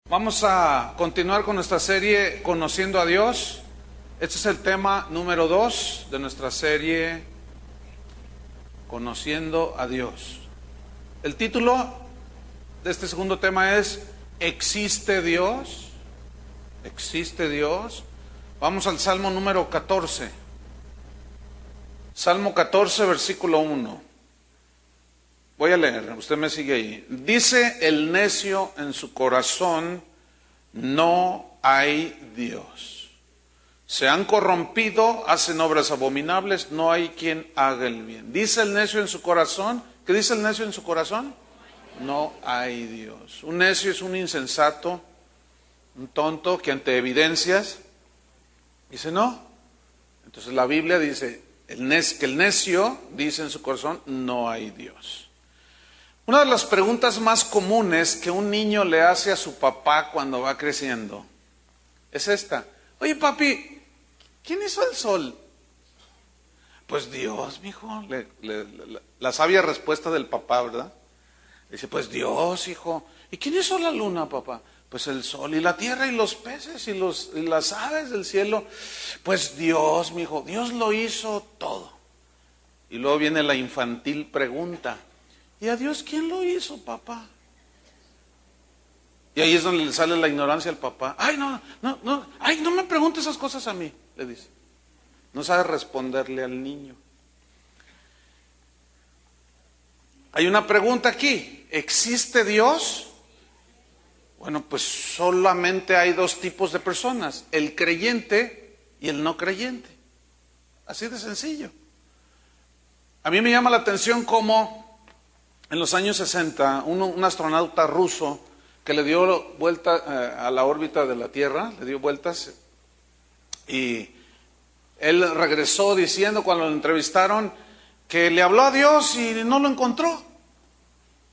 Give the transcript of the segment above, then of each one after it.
Vamos a continuar con nuestra serie Conociendo a Dios. Este es el tema número 2 de nuestra serie Conociendo a Dios. El título de este segundo tema es ¿Existe Dios? ¿Existe Dios? Vamos al Salmo número 14. Salmo 14, versículo 1. Voy a leer, usted me sigue ahí. Dice el necio en su corazón, no hay Dios. Se han corrompido, hacen obras abominables, no hay quien haga el bien. Dice el necio en su corazón, ¿qué dice el necio en su corazón? No hay Dios. Un necio es un insensato, un tonto que ante evidencias dice no. Entonces la Biblia dice que el necio dice en su corazón, no hay Dios. Una de las preguntas más comunes que un niño le hace a su papá cuando va creciendo es esta. Oye, papi, ¿quién hizo el sol? Pues Dios, mijo. La sabia respuesta del papá, ¿verdad? Dice, pues Dios, hijo. ¿Y quién hizo la luna, papá? Pues el sol y la tierra y los peces y las aves del cielo. Pues Dios, mijo, Dios lo hizo todo. Y luego viene la infantil pregunta. ¿Y a Dios quién lo hizo, papá? Y ahí es donde le sale la ignorancia al papá. Ay, no me pregunte esas cosas a mí, le dice. No sabe responderle al niño. Hay una pregunta aquí. ¿Existe Dios? Bueno, pues solamente hay dos tipos de personas, el creyente y el no creyente. Así de sencillo. A mí me llama la atención cómo en los años 60, un astronauta ruso que le dio vuelta a la órbita de la Tierra, le dio vueltas, y él regresó diciendo cuando lo entrevistaron que le habló a Dios y no lo encontró.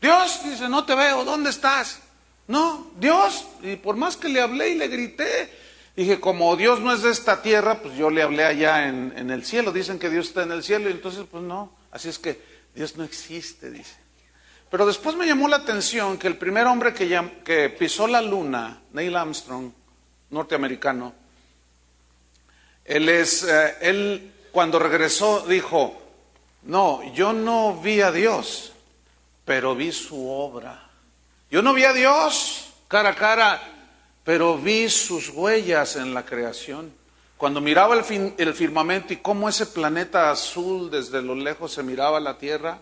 Dios, dice, no te veo, ¿dónde estás? No, Dios, y por más que le hablé y le grité, dije, como Dios no es de esta tierra, pues yo le hablé allá en el cielo, dicen que Dios está en el cielo, y entonces pues no, así es que Dios no existe, dice. Pero después me llamó la atención que el primer hombre que pisó la luna, Neil Armstrong, norteamericano, él cuando regresó dijo, no, yo no vi a Dios, pero vi su obra. Yo no vi a Dios cara a cara, pero vi sus huellas en la creación. Cuando miraba el firmamento y cómo ese planeta azul desde lo lejos se miraba a la Tierra,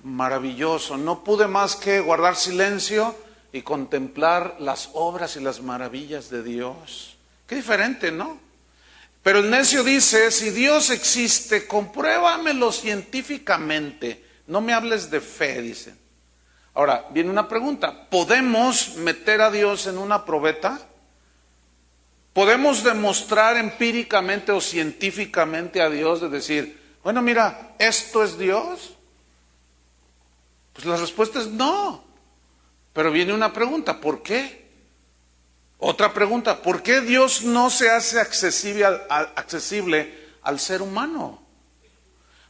maravilloso, no pude más que guardar silencio y contemplar las obras y las maravillas de Dios. Qué diferente, ¿no? Pero el necio dice, si Dios existe, compruébamelo científicamente, no me hables de fe, dice. Ahora, viene una pregunta, ¿podemos meter a Dios en una probeta? ¿Podemos demostrar empíricamente o científicamente a Dios de decir, bueno, mira, esto es Dios? Pues la respuesta es no. Pero viene una pregunta, ¿por qué? Otra pregunta, ¿por qué Dios no se hace accesible al ser humano?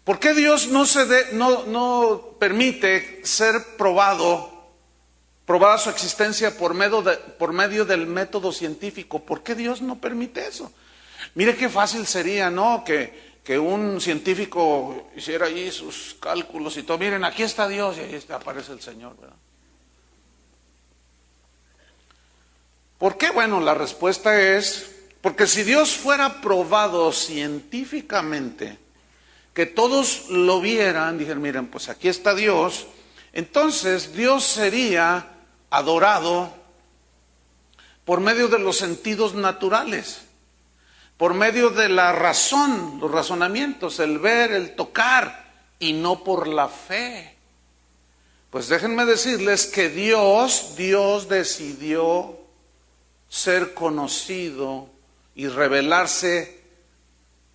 ¿Por qué Dios no permite ser probada su existencia por medio del método científico? ¿Por qué Dios no permite eso? Mire qué fácil sería, ¿no? Que un científico hiciera ahí sus cálculos y todo. Miren, aquí está Dios y ahí aparece el Señor, ¿verdad? ¿Por qué? Bueno, la respuesta es, porque si Dios fuera probado científicamente, que todos lo vieran, dijeran, miren, pues aquí está Dios, entonces Dios sería adorado por medio de los sentidos naturales. Por medio de la razón, los razonamientos, el ver, el tocar, y no por la fe. Pues déjenme decirles que Dios decidió ser conocido y revelarse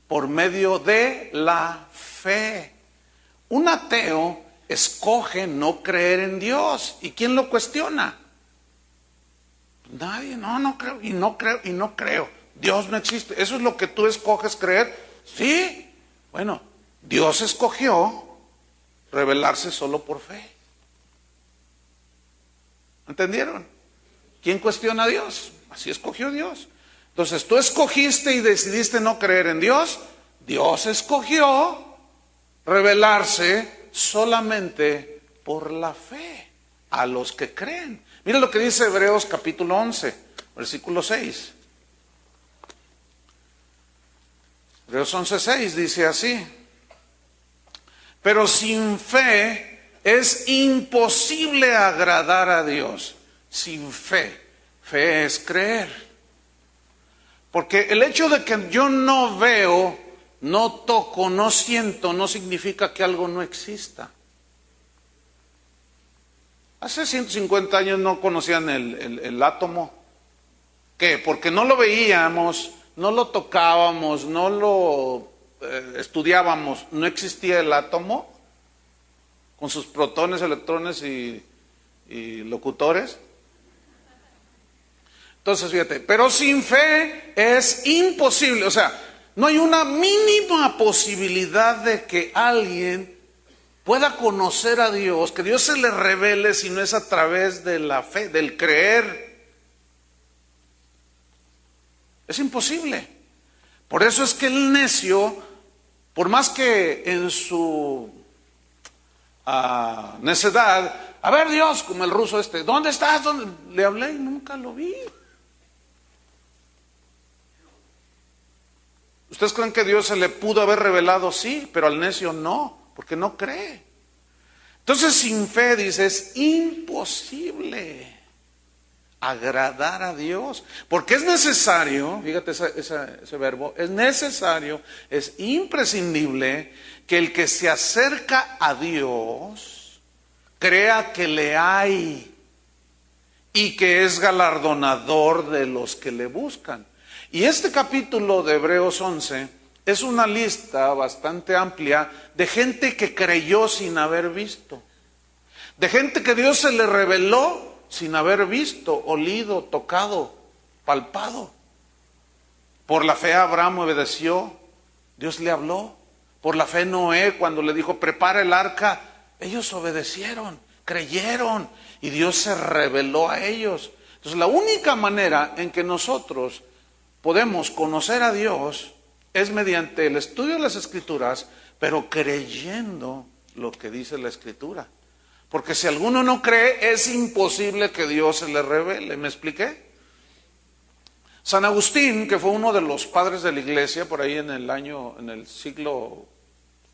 por medio de la fe. Un ateo escoge no creer en Dios. ¿Y quién lo cuestiona? Nadie, no creo, y no creo. Dios no existe. ¿Eso es lo que tú escoges creer? Sí. Bueno, Dios escogió revelarse solo por fe. ¿Entendieron? ¿Quién cuestiona a Dios? Así escogió Dios. Entonces tú escogiste y decidiste no creer en Dios. Dios escogió revelarse solamente por la fe a los que creen. Mira lo que dice Hebreos capítulo 11, versículo 6. Hebreos 11:6 dice así: pero sin fe es imposible agradar a Dios. Sin fe. Fe es creer. Porque el hecho de que yo no veo, no toco, no siento, no significa que algo no exista. Hace 150 años no conocían el átomo. ¿Qué? Porque no lo veíamos, no lo tocábamos, no lo estudiábamos. ¿No existía el átomo? Con sus protones, electrones y locutores. Entonces, fíjate, pero sin fe es imposible. O sea, no hay una mínima posibilidad de que alguien pueda conocer a Dios, que Dios se le revele si no es a través de la fe, del creer. Es imposible. Por eso es que el necio, por más que en su necedad, a ver Dios, como el ruso este, ¿dónde estás? ¿Dónde? Le hablé y nunca lo vi. ¿Ustedes creen que Dios se le pudo haber revelado? Sí, pero al necio no, porque no cree. Entonces sin fe, dice, es imposible agradar a Dios, porque es necesario, fíjate ese verbo, es necesario, es imprescindible que el que se acerca a Dios crea que le hay y que es galardonador de los que le buscan. Y este capítulo de Hebreos 11 es una lista bastante amplia de gente que creyó sin haber visto, de gente que Dios se le reveló sin haber visto, olido, tocado, palpado. Por la fe Abraham obedeció, Dios le habló. Por la fe Noé, cuando le dijo prepara el arca, ellos obedecieron, creyeron y Dios se reveló a ellos. Entonces la única manera en que nosotros podemos conocer a Dios es mediante el estudio de las Escrituras, pero creyendo lo que dice la Escritura. Porque si alguno no cree, es imposible que Dios se le revele. ¿Me expliqué? San Agustín, que fue uno de los padres de la iglesia, por ahí en el siglo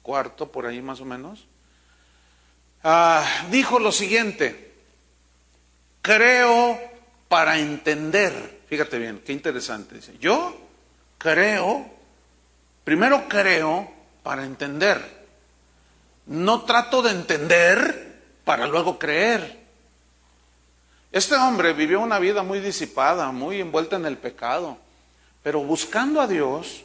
IV, por ahí más o menos, dijo lo siguiente: creo para entender. Fíjate bien, qué interesante. Dice, yo primero creo para entender. No trato de entender para luego creer. Este hombre vivió una vida muy disipada, muy envuelta en el pecado, pero buscando a Dios,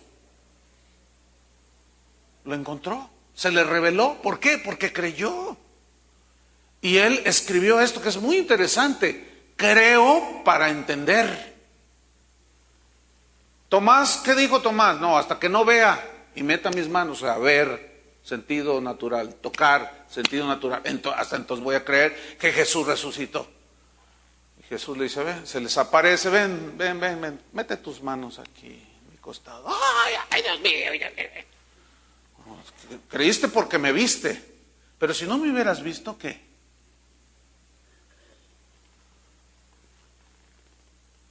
lo encontró, se le reveló. ¿Por qué? Porque creyó. Y él escribió esto que es muy interesante: creo para entender. Tomás, ¿qué dijo Tomás? No, hasta que no vea y meta mis manos, a ver, sentido natural, tocar, sentido natural, hasta entonces voy a creer que Jesús resucitó. Y Jesús le dice, ven, se les aparece, ven, mete tus manos aquí, en mi costado. Ay, Dios mío. Creíste porque me viste, pero si no me hubieras visto, ¿qué?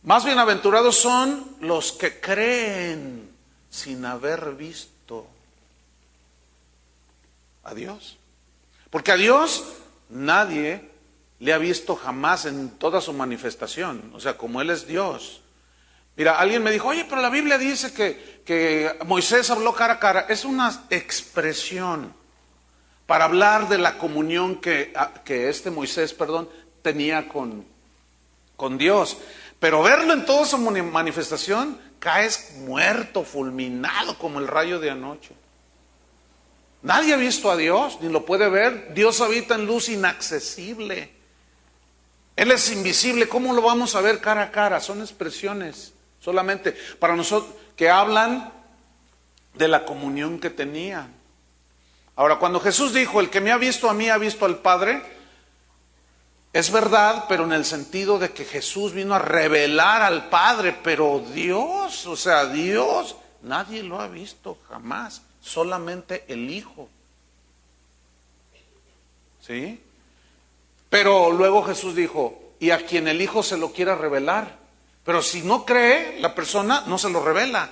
Más bienaventurados son los que creen sin haber visto a Dios. Porque a Dios nadie le ha visto jamás en toda su manifestación. O sea, como Él es Dios. Mira, alguien me dijo, oye, pero la Biblia dice que Moisés habló cara a cara. Es una expresión para hablar de la comunión que Moisés, tenía con Dios. Pero verlo en toda su manifestación, caes muerto, fulminado como el rayo de anoche. Nadie ha visto a Dios, ni lo puede ver. Dios habita en luz inaccesible. Él es invisible. ¿Cómo lo vamos a ver cara a cara? Son expresiones solamente para nosotros que hablan de la comunión que tenía. Ahora, cuando Jesús dijo, el que me ha visto a mí ha visto al Padre, Es verdad, pero en el sentido de que Jesús vino a revelar al Padre, pero Dios, o sea, Dios, nadie lo ha visto jamás, solamente el Hijo. ¿Sí? Pero luego Jesús dijo, y a quien el Hijo se lo quiera revelar, pero si no cree, la persona no se lo revela.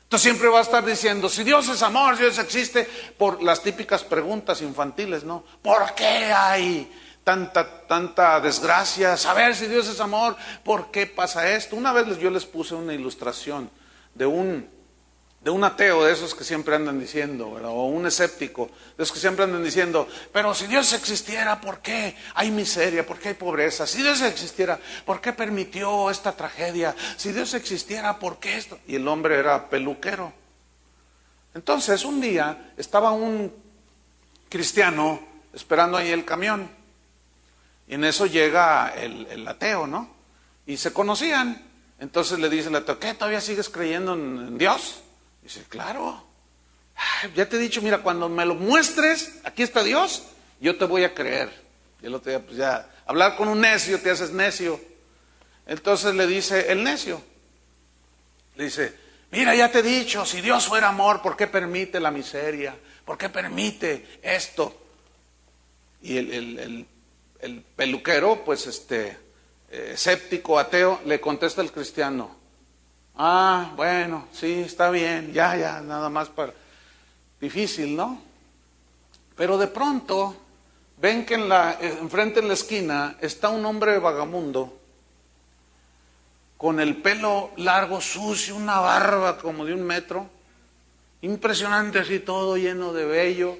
Entonces siempre va a estar diciendo, si Dios es amor, si Dios existe, por las típicas preguntas infantiles, ¿no? ¿Por qué hay tanta desgracia? Saber si Dios es amor, ¿por qué pasa esto? Una vez yo les puse una ilustración de un ateo, de esos que siempre andan diciendo, ¿verdad? O un escéptico, de esos que siempre andan diciendo, pero si Dios existiera, ¿por qué hay miseria? ¿Por qué hay pobreza? Si Dios existiera, ¿por qué permitió esta tragedia? Si Dios existiera, ¿por qué esto? Y el hombre era peluquero. Entonces un día estaba un cristiano esperando ahí el camión, y en eso llega el ateo, ¿no? Y se conocían. Entonces le dice el ateo, ¿qué? ¿Todavía sigues creyendo en Dios? Dice, claro. Ya te he dicho, mira, cuando me lo muestres, aquí está Dios, yo te voy a creer. Y el otro día, pues ya, hablar con un necio te haces necio. Entonces le dice el necio, le dice, mira, ya te he dicho, si Dios fuera amor, ¿por qué permite la miseria? ¿Por qué permite esto? Y el peluquero, pues escéptico, ateo, le contesta al cristiano, ah, bueno, sí, está bien, ya, nada más para... Difícil, ¿no? Pero de pronto ven que enfrente en la esquina está un hombre vagamundo con el pelo largo, sucio, una barba como de 1 metro, impresionante así, todo lleno de vello,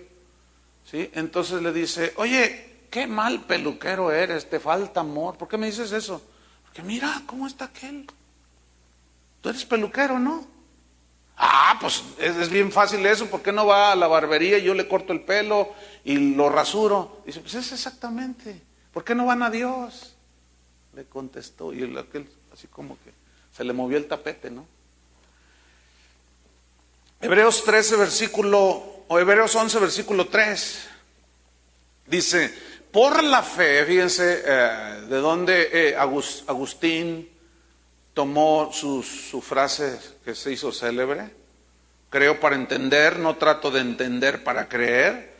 ¿sí? Entonces le dice, oye, qué mal peluquero eres, te falta amor, ¿por qué me dices eso? Porque mira cómo está aquel. Tú eres peluquero, ¿no? Ah, pues es bien fácil eso, ¿por qué no va a la barbería y yo le corto el pelo y lo rasuro? Dice, pues es exactamente, ¿por qué no van a Dios? Le contestó, y aquel así como que se le movió el tapete, ¿no? Hebreos 11, versículo 3, dice, por la fe, fíjense de dónde Agustín tomó su frase que se hizo célebre, creo para entender, no trato de entender para creer,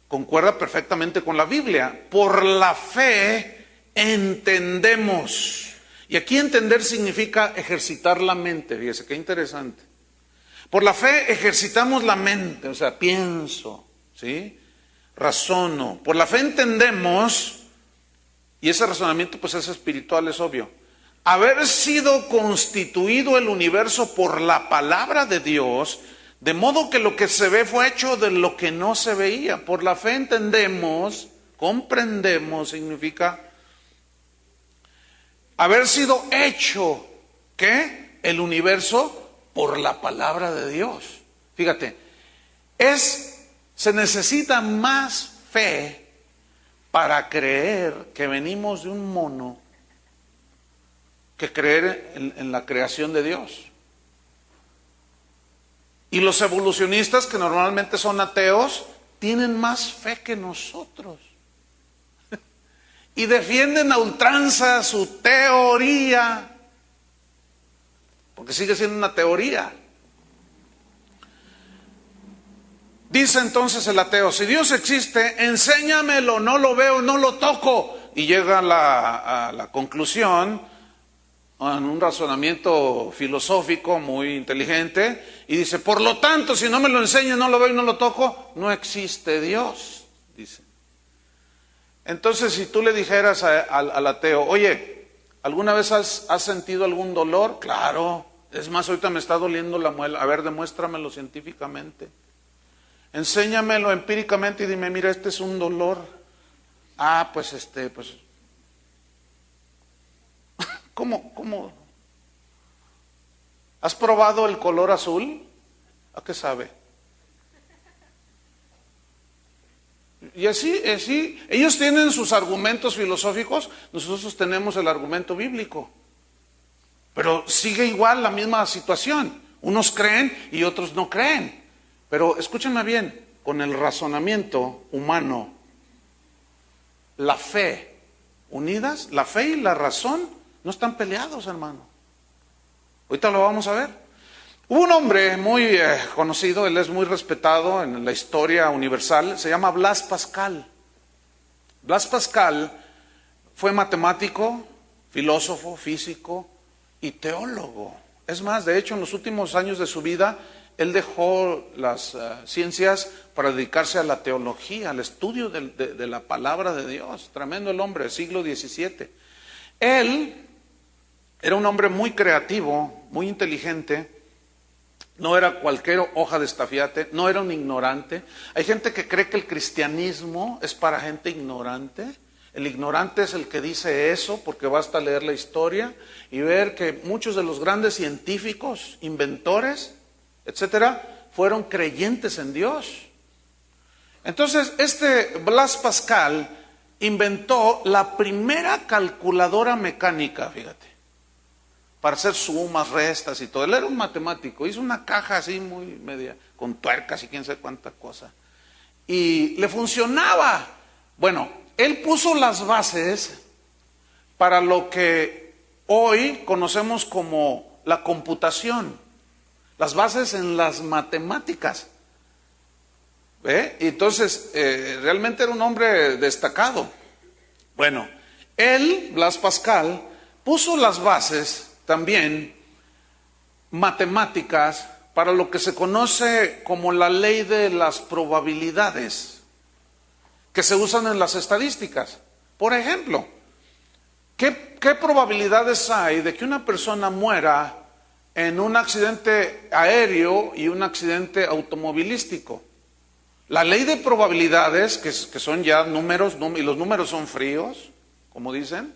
concuerda perfectamente con la Biblia. Por la fe entendemos. Y aquí entender significa ejercitar la mente, fíjese qué interesante. Por la fe ejercitamos la mente, o sea, pienso, ¿sí? Razono. Por la fe entendemos, y ese razonamiento pues es espiritual, es obvio. Haber sido constituido el universo por la palabra de Dios, de modo que lo que se ve fue hecho de lo que no se veía. Por la fe entendemos, comprendemos, significa haber sido hecho, ¿qué? El universo por la palabra de Dios. Fíjate, se necesita más fe para creer que venimos de un mono que creer en la creación de Dios. Y los evolucionistas, que normalmente son ateos, tienen más fe que nosotros. Y defienden a ultranza su teoría, porque sigue siendo una teoría. Dice entonces el ateo, si Dios existe, enséñamelo, no lo veo, no lo toco. Y llega a la conclusión, en un razonamiento filosófico muy inteligente, y dice, por lo tanto, si no me lo enseña, no lo veo y no lo toco, no existe Dios, dice. Entonces, si tú le dijeras al ateo, oye, ¿alguna vez has sentido algún dolor? Claro, es más, ahorita me está doliendo la muela, a ver, demuéstramelo científicamente. Enséñamelo empíricamente y dime, mira, este es un dolor. Ah, pues ¿Cómo? ¿Has probado el color azul? ¿A qué sabe? Y así, ellos tienen sus argumentos filosóficos, nosotros tenemos el argumento bíblico. Pero sigue igual la misma situación. Unos creen y otros no creen. Pero escúchenme bien, con el razonamiento humano, la fe unidas. La fe y la razón no están peleados, hermano. Ahorita lo vamos a ver. Hubo un hombre muy conocido, él es muy respetado en la historia universal, se llama Blas Pascal. Blas Pascal fue matemático, filósofo, físico y teólogo. Es más, de hecho, en los últimos años de su vida, él dejó las ciencias para dedicarse a la teología, al estudio de la palabra de Dios. Tremendo el hombre, siglo XVII. Él era un hombre muy creativo, muy inteligente. No era cualquier hoja de estafiate, no era un ignorante. Hay gente que cree que el cristianismo es para gente ignorante. El ignorante es el que dice eso, porque basta leer la historia y ver que muchos de los grandes científicos, inventores, etcétera, fueron creyentes en Dios. Entonces, este Blas Pascal inventó la primera calculadora mecánica, fíjate, para hacer sumas, restas y todo. Él era un matemático, hizo una caja así muy media, con tuercas y quién sabe cuánta cosa. Y le funcionaba. Bueno, él puso las bases para lo que hoy conocemos como la computación, las bases en las matemáticas. ¿Ve? Y entonces, realmente era un hombre destacado. Bueno, él, Blas Pascal, puso las bases también matemáticas para lo que se conoce como la ley de las probabilidades, que se usan en las estadísticas. Por ejemplo, ¿qué probabilidades hay de que una persona muera en un accidente aéreo y un accidente automovilístico? La ley de probabilidades, que son ya números, y los números son fríos, como dicen,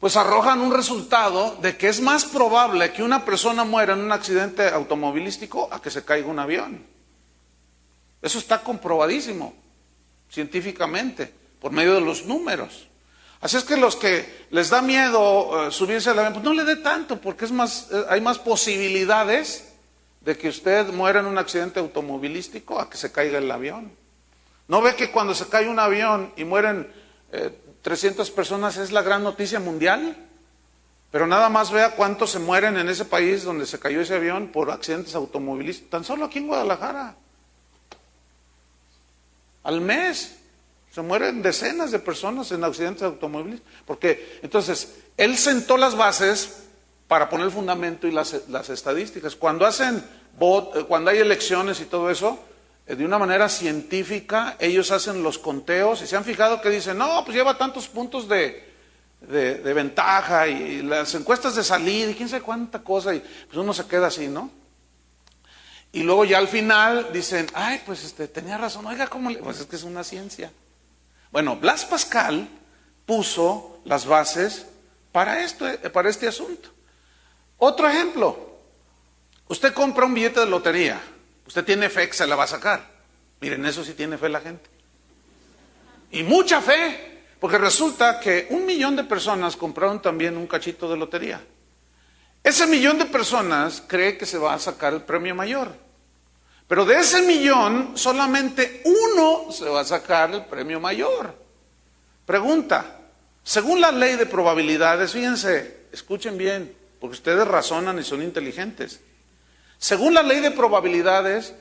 pues arrojan un resultado de que es más probable que una persona muera en un accidente automovilístico a que se caiga un avión. Eso está comprobadísimo científicamente, por medio de los números. Así es que los que les da miedo subirse al avión, pues no le dé tanto, porque hay más posibilidades de que usted muera en un accidente automovilístico a que se caiga el avión. ¿No ve que cuando se cae un avión y mueren 300 personas es la gran noticia mundial? Pero nada más vea cuántos se mueren en ese país donde se cayó ese avión por accidentes automovilísticos, tan solo aquí en Guadalajara. Al mes se mueren decenas de personas en accidentes automovilísticos. Porque entonces, él sentó las bases para poner el fundamento y las estadísticas. Cuando hay elecciones y todo eso, de una manera científica, ellos hacen los conteos y se han fijado que dicen, no, pues lleva tantos puntos de ventaja y las encuestas de salida y quién sabe cuánta cosa, y pues uno se queda así, ¿no? Y luego ya al final dicen, ay, pues tenía razón, oiga, pues es que es una ciencia. Bueno, Blas Pascal puso las bases para este asunto. Otro ejemplo, usted compra un billete de lotería, usted tiene fe que se la va a sacar. Miren, eso sí tiene fe la gente. Y mucha fe, porque resulta que 1 millón de personas compraron también un cachito de lotería. Ese 1 millón de personas cree que se va a sacar el premio mayor. Pero de ese 1 millón, solamente 1 se va a sacar el premio mayor. Pregunta, según la ley de probabilidades, fíjense, escuchen bien, porque ustedes razonan y son inteligentes. Según la ley de probabilidades,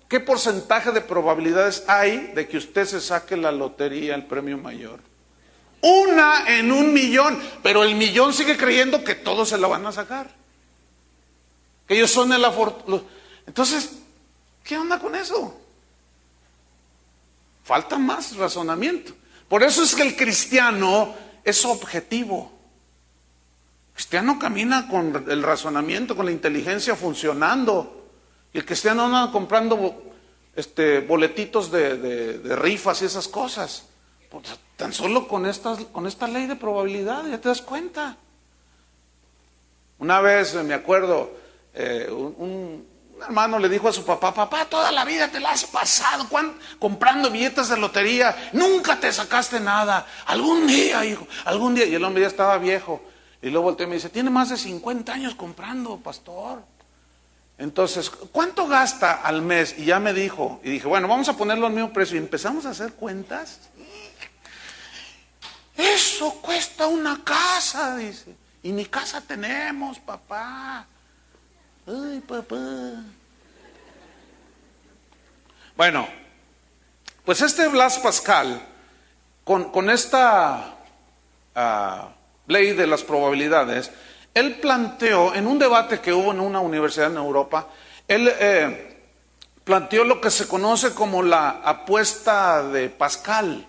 ¿qué porcentaje de probabilidades hay de que usted se saque la lotería, el premio mayor? 1 en 1 millón, pero el millón sigue creyendo que todos se la van a sacar. Que ellos son el afortunado. Entonces, ¿qué onda con eso? Falta más razonamiento. Por eso es que el cristiano es objetivo. El cristiano camina con el razonamiento, con la inteligencia funcionando. Y el cristiano no anda comprando boletitos de rifas y esas cosas. Pues, tan solo con esta ley de probabilidad, ya te das cuenta. Una vez, me acuerdo, un hermano le dijo a su papá, papá, toda la vida te la has pasado comprando billetes de lotería, nunca te sacaste nada, algún día, hijo, algún día. Y el hombre ya estaba viejo. Y luego volteó y me dice, tiene más de 50 años comprando, pastor. Entonces, ¿cuánto gasta al mes? Y ya me dijo, y dije, bueno, vamos a ponerlo al mismo precio. Y empezamos a hacer cuentas. Eso cuesta una casa, dice. Y ni casa tenemos, papá. Ay, papá. Bueno, pues este Blas Pascal, con esta ley de las probabilidades, él planteó, en un debate que hubo en una universidad en Europa, él planteó lo que se conoce como la apuesta de Pascal.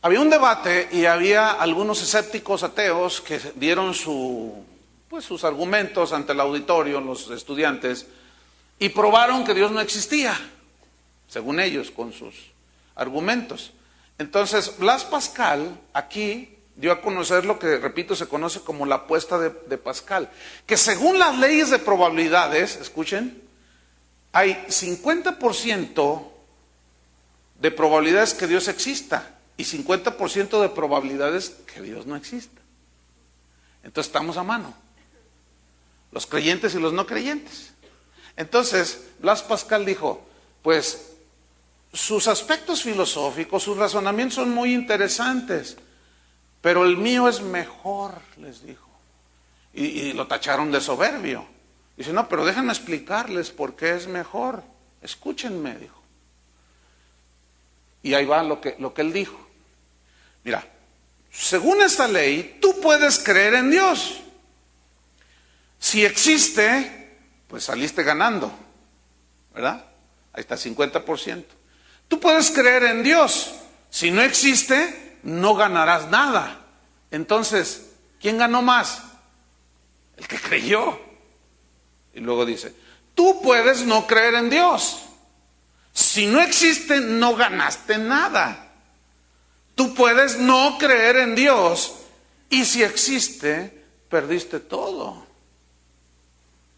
Había un debate y había algunos escépticos ateos que dieron sus argumentos ante el auditorio, los estudiantes, y probaron que Dios no existía, según ellos, con sus argumentos. Entonces, Blas Pascal aquí dio a conocer lo que, repito, se conoce como la apuesta de Pascal, que según las leyes de probabilidades, escuchen, hay 50% de probabilidades que Dios exista y 50% de probabilidades que Dios no exista. Entonces estamos a mano, los creyentes y los no creyentes. Entonces, Blas Pascal dijo, pues sus aspectos filosóficos, sus razonamientos son muy interesantes, pero el mío es mejor, les dijo. Y lo tacharon de soberbio. Dice, no, pero déjenme explicarles por qué es mejor. Escúchenme, dijo. Y ahí va lo que él dijo. Mira, según esta ley, tú puedes creer en Dios. Si existe, pues saliste ganando, ¿verdad? Ahí está, 50%. Tú puedes creer en Dios. Si no existe, no ganarás nada. Entonces, ¿quién ganó más? El que creyó. Y luego dice, tú puedes no creer en Dios. Si no existe, no ganaste nada. Tú puedes no creer en Dios y si existe, perdiste todo.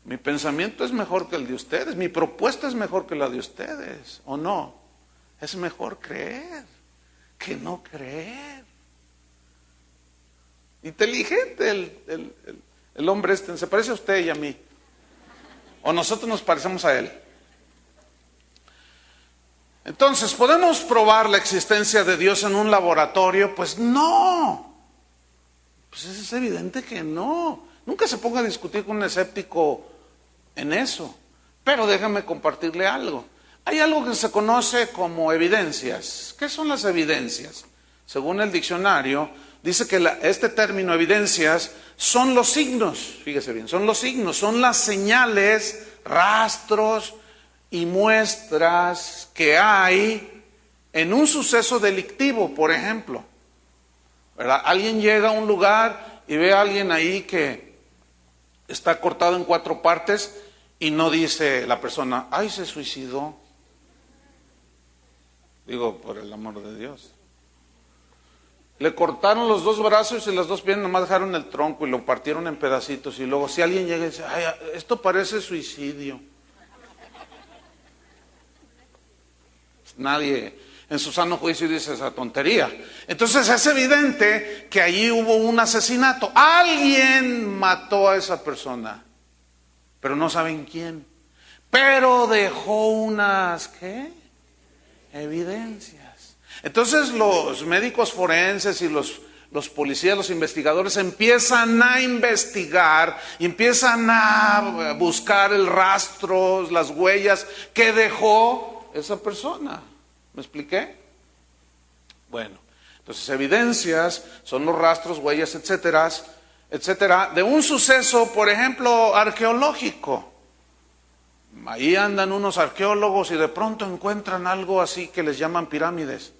Mi pensamiento es mejor que el de ustedes, mi propuesta es mejor que la de ustedes, ¿o no? Es mejor creer que no creer. Inteligente el hombre este, se parece a usted y a mí. O nosotros nos parecemos a él. Entonces, ¿podemos probar la existencia de Dios en un laboratorio? Pues no. Pues es evidente que no. Nunca se ponga a discutir con un escéptico en eso. Pero déjame compartirle algo. Hay algo que se conoce como evidencias. ¿Qué son las evidencias? Según el diccionario, dice que este término evidencias son los signos, fíjese bien, son los signos, son las señales, rastros y muestras que hay en un suceso delictivo, por ejemplo. ¿Verdad? Alguien llega a un lugar y ve a alguien ahí que está cortado en 4 partes y no dice la persona, ¡ay, se suicidó! Digo, por el amor de Dios. Le cortaron los 2 brazos y las 2 piernas, nomás dejaron el tronco y lo partieron en pedacitos. Y luego si alguien llega y dice, ay, esto parece suicidio. Nadie en su sano juicio dice esa tontería. Entonces es evidente que allí hubo un asesinato. Alguien mató a esa persona, pero no saben quién. Pero dejó unas, ¿qué? Evidencias. Entonces los médicos forenses y los policías, los investigadores empiezan a investigar y empiezan a buscar el rastro, las huellas que dejó esa persona. ¿Me expliqué? Bueno, entonces evidencias son los rastros, huellas, etcétera, etcétera, de un suceso, por ejemplo, arqueológico. Ahí andan unos arqueólogos y de pronto encuentran algo así que les llaman pirámides.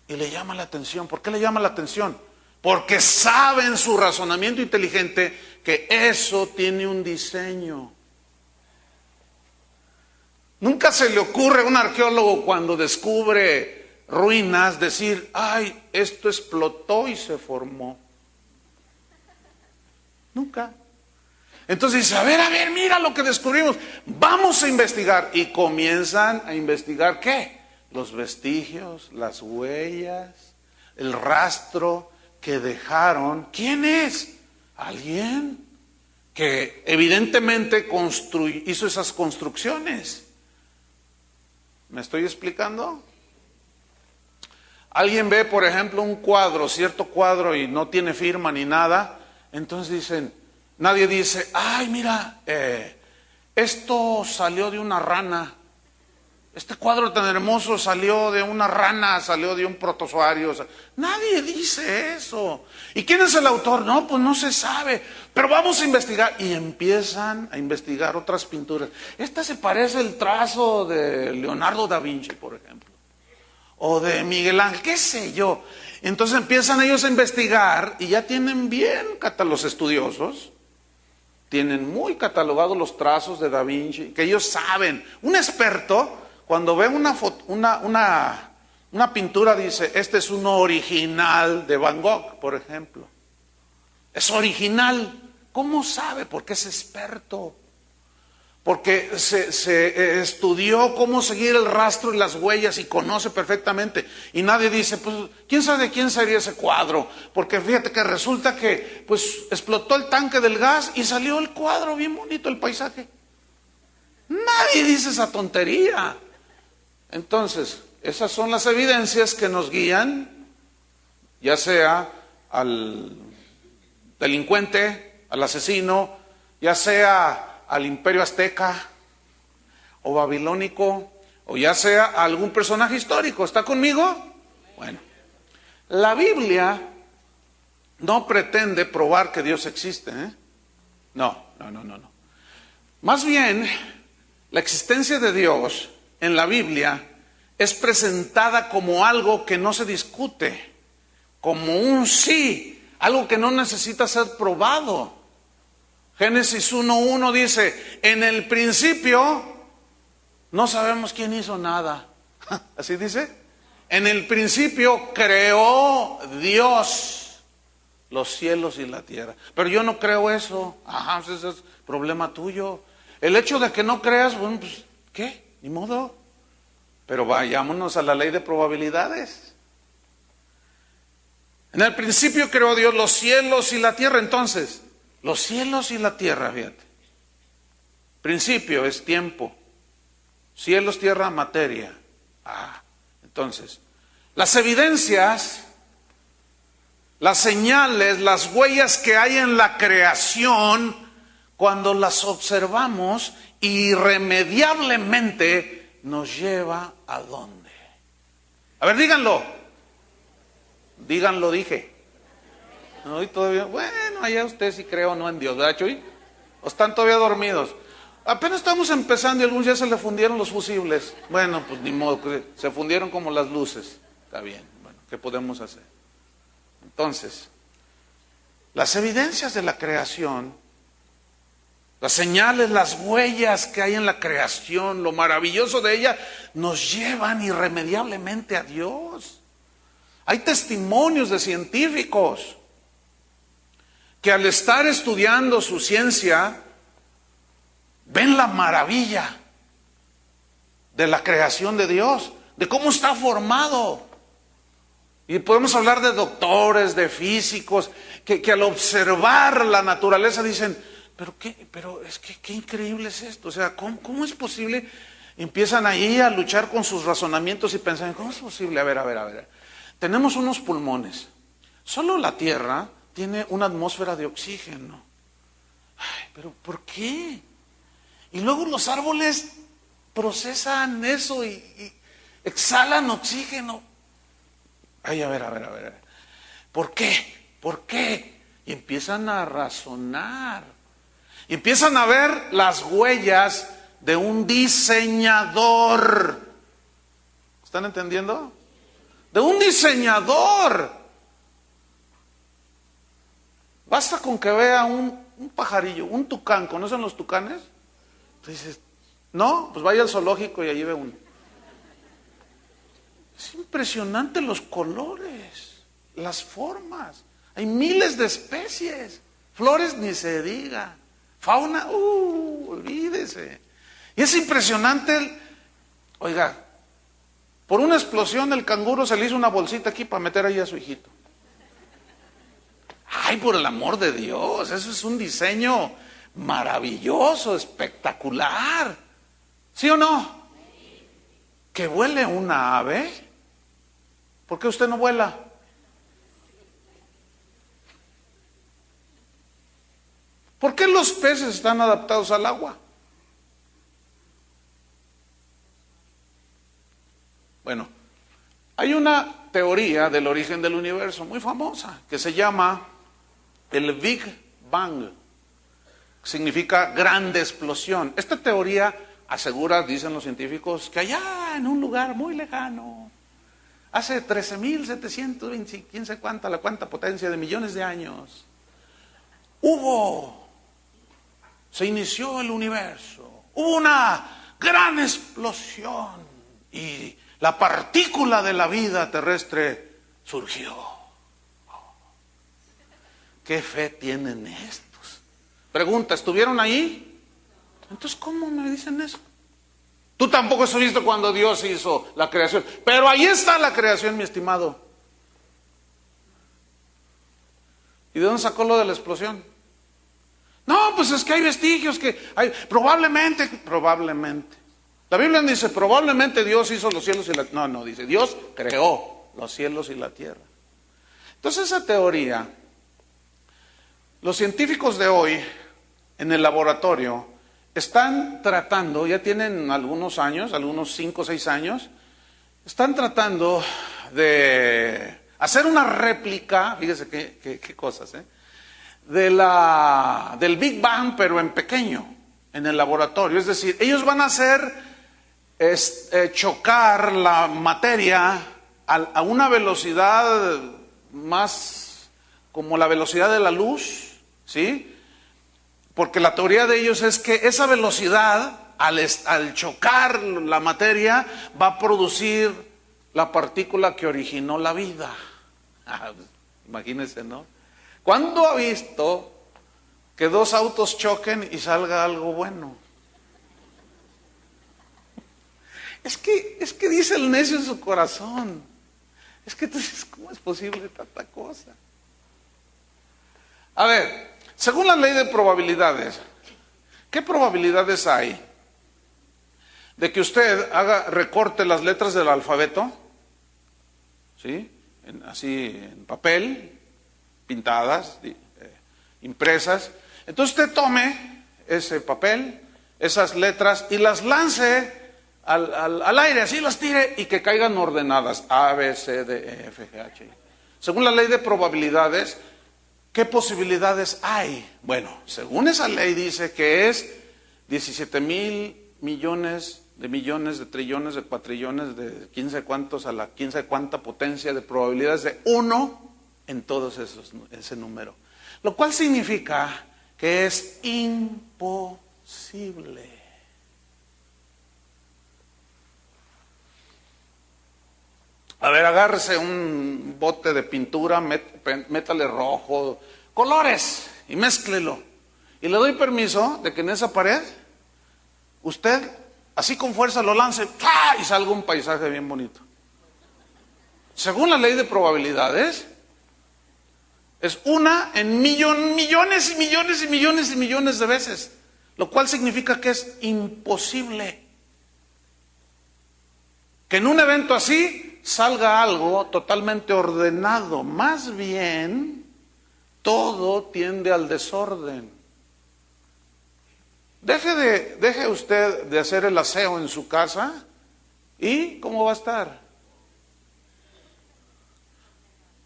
Y le llama la atención. ¿Por qué le llama la atención? Porque saben su razonamiento inteligente que eso tiene un diseño. Nunca se le ocurre a un arqueólogo cuando descubre ruinas decir, ay, esto explotó y se formó. Nunca. Entonces dice, a ver, mira lo que descubrimos. Vamos a investigar. Y comienzan a investigar, ¿qué? Los vestigios, las huellas, el rastro que dejaron. ¿Quién es? Alguien que evidentemente hizo esas construcciones. ¿Me estoy explicando? Alguien ve, por ejemplo, un cuadro, cierto cuadro, y no tiene firma ni nada, entonces dicen, nadie dice, ay, mira, esto salió de una rana. Este cuadro tan hermoso salió de una rana, salió de un protozoario. Nadie dice eso. ¿Y quién es el autor? No, pues no se sabe. Pero vamos a investigar. Y empiezan a investigar otras pinturas. Esta se parece al trazo de Leonardo da Vinci, por ejemplo. O de Miguel Ángel, qué sé yo. Entonces empiezan ellos a investigar y ya tienen bien los estudiosos. Tienen muy catalogados los trazos de da Vinci, que ellos saben. Un experto, cuando ve una pintura, dice, este es uno original de Van Gogh, por ejemplo. Es original. ¿Cómo sabe? Porque es experto. Porque se estudió cómo seguir el rastro y las huellas y conoce perfectamente. Y nadie dice, pues, ¿quién sabe de quién sería ese cuadro? Porque fíjate que resulta que, pues, explotó el tanque del gas y salió el cuadro bien bonito, el paisaje. Nadie dice esa tontería. Entonces, esas son las evidencias que nos guían, ya sea al delincuente, al asesino, ya sea al imperio azteca o babilónico, o ya sea a algún personaje histórico. ¿Está conmigo? Bueno, la Biblia no pretende probar que Dios existe, ¿eh? No. Más bien, la existencia de Dios en la Biblia es presentada como algo que no se discute, como un sí, algo que no necesita ser probado. Génesis 1:1 dice, en el principio no sabemos quién hizo nada. ¿Así dice? En el principio creó Dios los cielos y la tierra. Pero yo no creo eso. Ajá, ese es problema tuyo. El hecho de que no creas, bueno, pues, ¿qué? Ni modo. Pero vayámonos a la ley de probabilidades. En el principio creó Dios los cielos y la tierra. Entonces, los cielos y la tierra, fíjate. Principio es tiempo. Cielos, tierra, materia. Entonces, las evidencias, las señales, las huellas que hay en la creación, cuando las observamos, irremediablemente nos lleva ¿a dónde? A ver, díganlo. Díganlo, dije. Hoy todavía, bueno, allá usted sí cree o no en Dios, ¿verdad, Chuy? ¿O están todavía dormidos? Apenas estamos empezando y a algunos ya se le fundieron los fusibles. Bueno, pues ni modo, se fundieron como las luces. Está bien, bueno, ¿qué podemos hacer? Entonces, las evidencias de la creación, las señales, las huellas que hay en la creación, lo maravilloso de ella, nos llevan irremediablemente a Dios. Hay testimonios de científicos que al estar estudiando su ciencia, ven la maravilla de la creación de Dios, de cómo está formado. Y podemos hablar de doctores, de físicos, que al observar la naturaleza dicen, pero es que qué increíble es esto. O sea, ¿cómo es posible? Empiezan ahí a luchar con sus razonamientos y pensan, ¿cómo es posible? A ver. Tenemos unos pulmones. Solo la Tierra tiene una atmósfera de oxígeno. Ay, pero ¿por qué? Y luego los árboles procesan eso y exhalan oxígeno. Ay, a ver. ¿Por qué? ¿Por qué? Y empiezan a razonar. Y empiezan a ver las huellas de un diseñador. ¿Están entendiendo? De un diseñador. Basta con que vea un pajarillo, un tucán. ¿Conocen los tucanes? Entonces, no, pues vaya al zoológico y allí ve uno. Es impresionante los colores, las formas. Hay miles de especies. Flores ni se diga. Fauna, olvídese. Y es impresionante. Oiga, por una explosión el canguro se le hizo una bolsita aquí para meter ahí a su hijito. Ay, por el amor de Dios, eso es un diseño maravilloso, espectacular. ¿Sí o no? Que vuele una ave. ¿Por qué usted no vuela? ¿Por qué los peces están adaptados al agua? Bueno, hay una teoría del origen del universo muy famosa que se llama el Big Bang. Significa grande explosión. Esta teoría asegura, dicen los científicos, que allá en un lugar muy lejano, hace 13.720, quién sabe cuánta, la cuánta potencia de millones de años, se inició el universo, hubo una gran explosión y la partícula de la vida terrestre surgió. ¿Qué fe tienen estos? Pregunta, ¿estuvieron ahí? Entonces, ¿cómo me dicen eso? Tú tampoco estuviste cuando Dios hizo la creación, pero ahí está la creación, mi estimado. ¿Y de dónde sacó lo de la explosión? No, pues es que hay vestigios que hay, probablemente. La Biblia dice, probablemente Dios hizo los cielos y la tierra. No, dice, Dios creó los cielos y la tierra. Entonces esa teoría, los científicos de hoy, en el laboratorio, están tratando, ya tienen algunos años, algunos 5 o 6 años, están tratando de hacer una réplica, fíjese qué cosas, del Big Bang, pero en pequeño, en el laboratorio. Es decir, ellos van a hacer chocar la materia a una velocidad más como la velocidad de la luz, ¿sí? Porque la teoría de ellos es que esa velocidad, al chocar la materia, va a producir la partícula que originó la vida. Imagínense, ¿no? ¿Cuándo ha visto que 2 autos choquen y salga algo bueno? Es que dice el necio en su corazón. Es que tú dices, ¿cómo es posible tanta cosa? A ver, según la ley de probabilidades, ¿qué probabilidades hay de que usted recorte las letras del alfabeto? ¿Sí? Así en papel, pintadas, impresas. Entonces usted tome ese papel, esas letras y las lance al aire, así las tire y que caigan ordenadas, A, B, C, D, E, F, G, H, I. Según la ley de probabilidades, ¿qué posibilidades hay? Bueno, según esa ley dice que es 17.000.000.000 de millones, de trillones, de cuatrillones, de quién sabe cuántos a la quién sabe cuánta potencia de probabilidades de 1 en todos ese número. Lo cual significa que es imposible. A ver, agárrese un bote de pintura, métale rojo, colores y mézclelo. Y le doy permiso de que en esa pared usted, así con fuerza, lo lance ¡fah! Y salga un paisaje bien bonito. Según la ley de probabilidades, es 1 en millones y millones y millones y millones de veces. Lo cual significa que es imposible que en un evento así salga algo totalmente ordenado. Más bien, todo tiende al desorden. Deje usted de hacer el aseo en su casa y ¿cómo va a estar?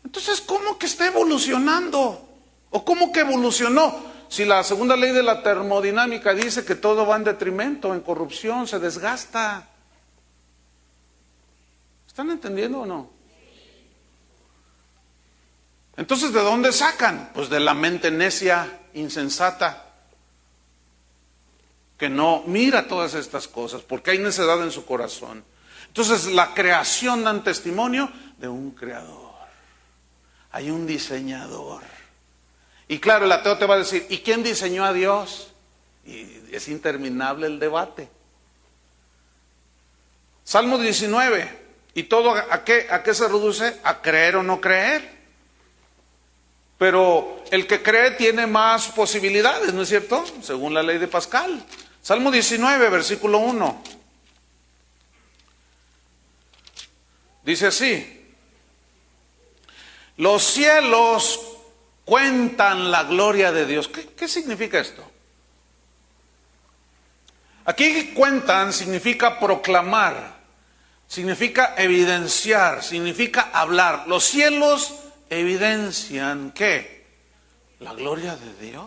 Entonces, ¿cómo que está evolucionando? ¿O cómo que evolucionó? Si la segunda ley de la termodinámica dice que todo va en detrimento, en corrupción, se desgasta. ¿Están entendiendo o no? Entonces, ¿de dónde sacan? Pues de la mente necia, insensata, que no mira todas estas cosas, porque hay necedad en su corazón. Entonces, la creación dan testimonio de un creador. Hay un diseñador. Y claro, el ateo te va a decir, ¿y quién diseñó a Dios? Y es interminable el debate. Salmo 19. ¿Y todo a qué se reduce? A creer o no creer. Pero el que cree tiene más posibilidades, ¿no es cierto? Según la ley de Pascal. Salmo 19, versículo 1. Dice así: Los cielos cuentan la gloria de Dios. ¿Qué significa esto? Aquí cuentan significa proclamar, significa evidenciar, significa hablar. Los cielos evidencian ¿qué? La gloria de Dios.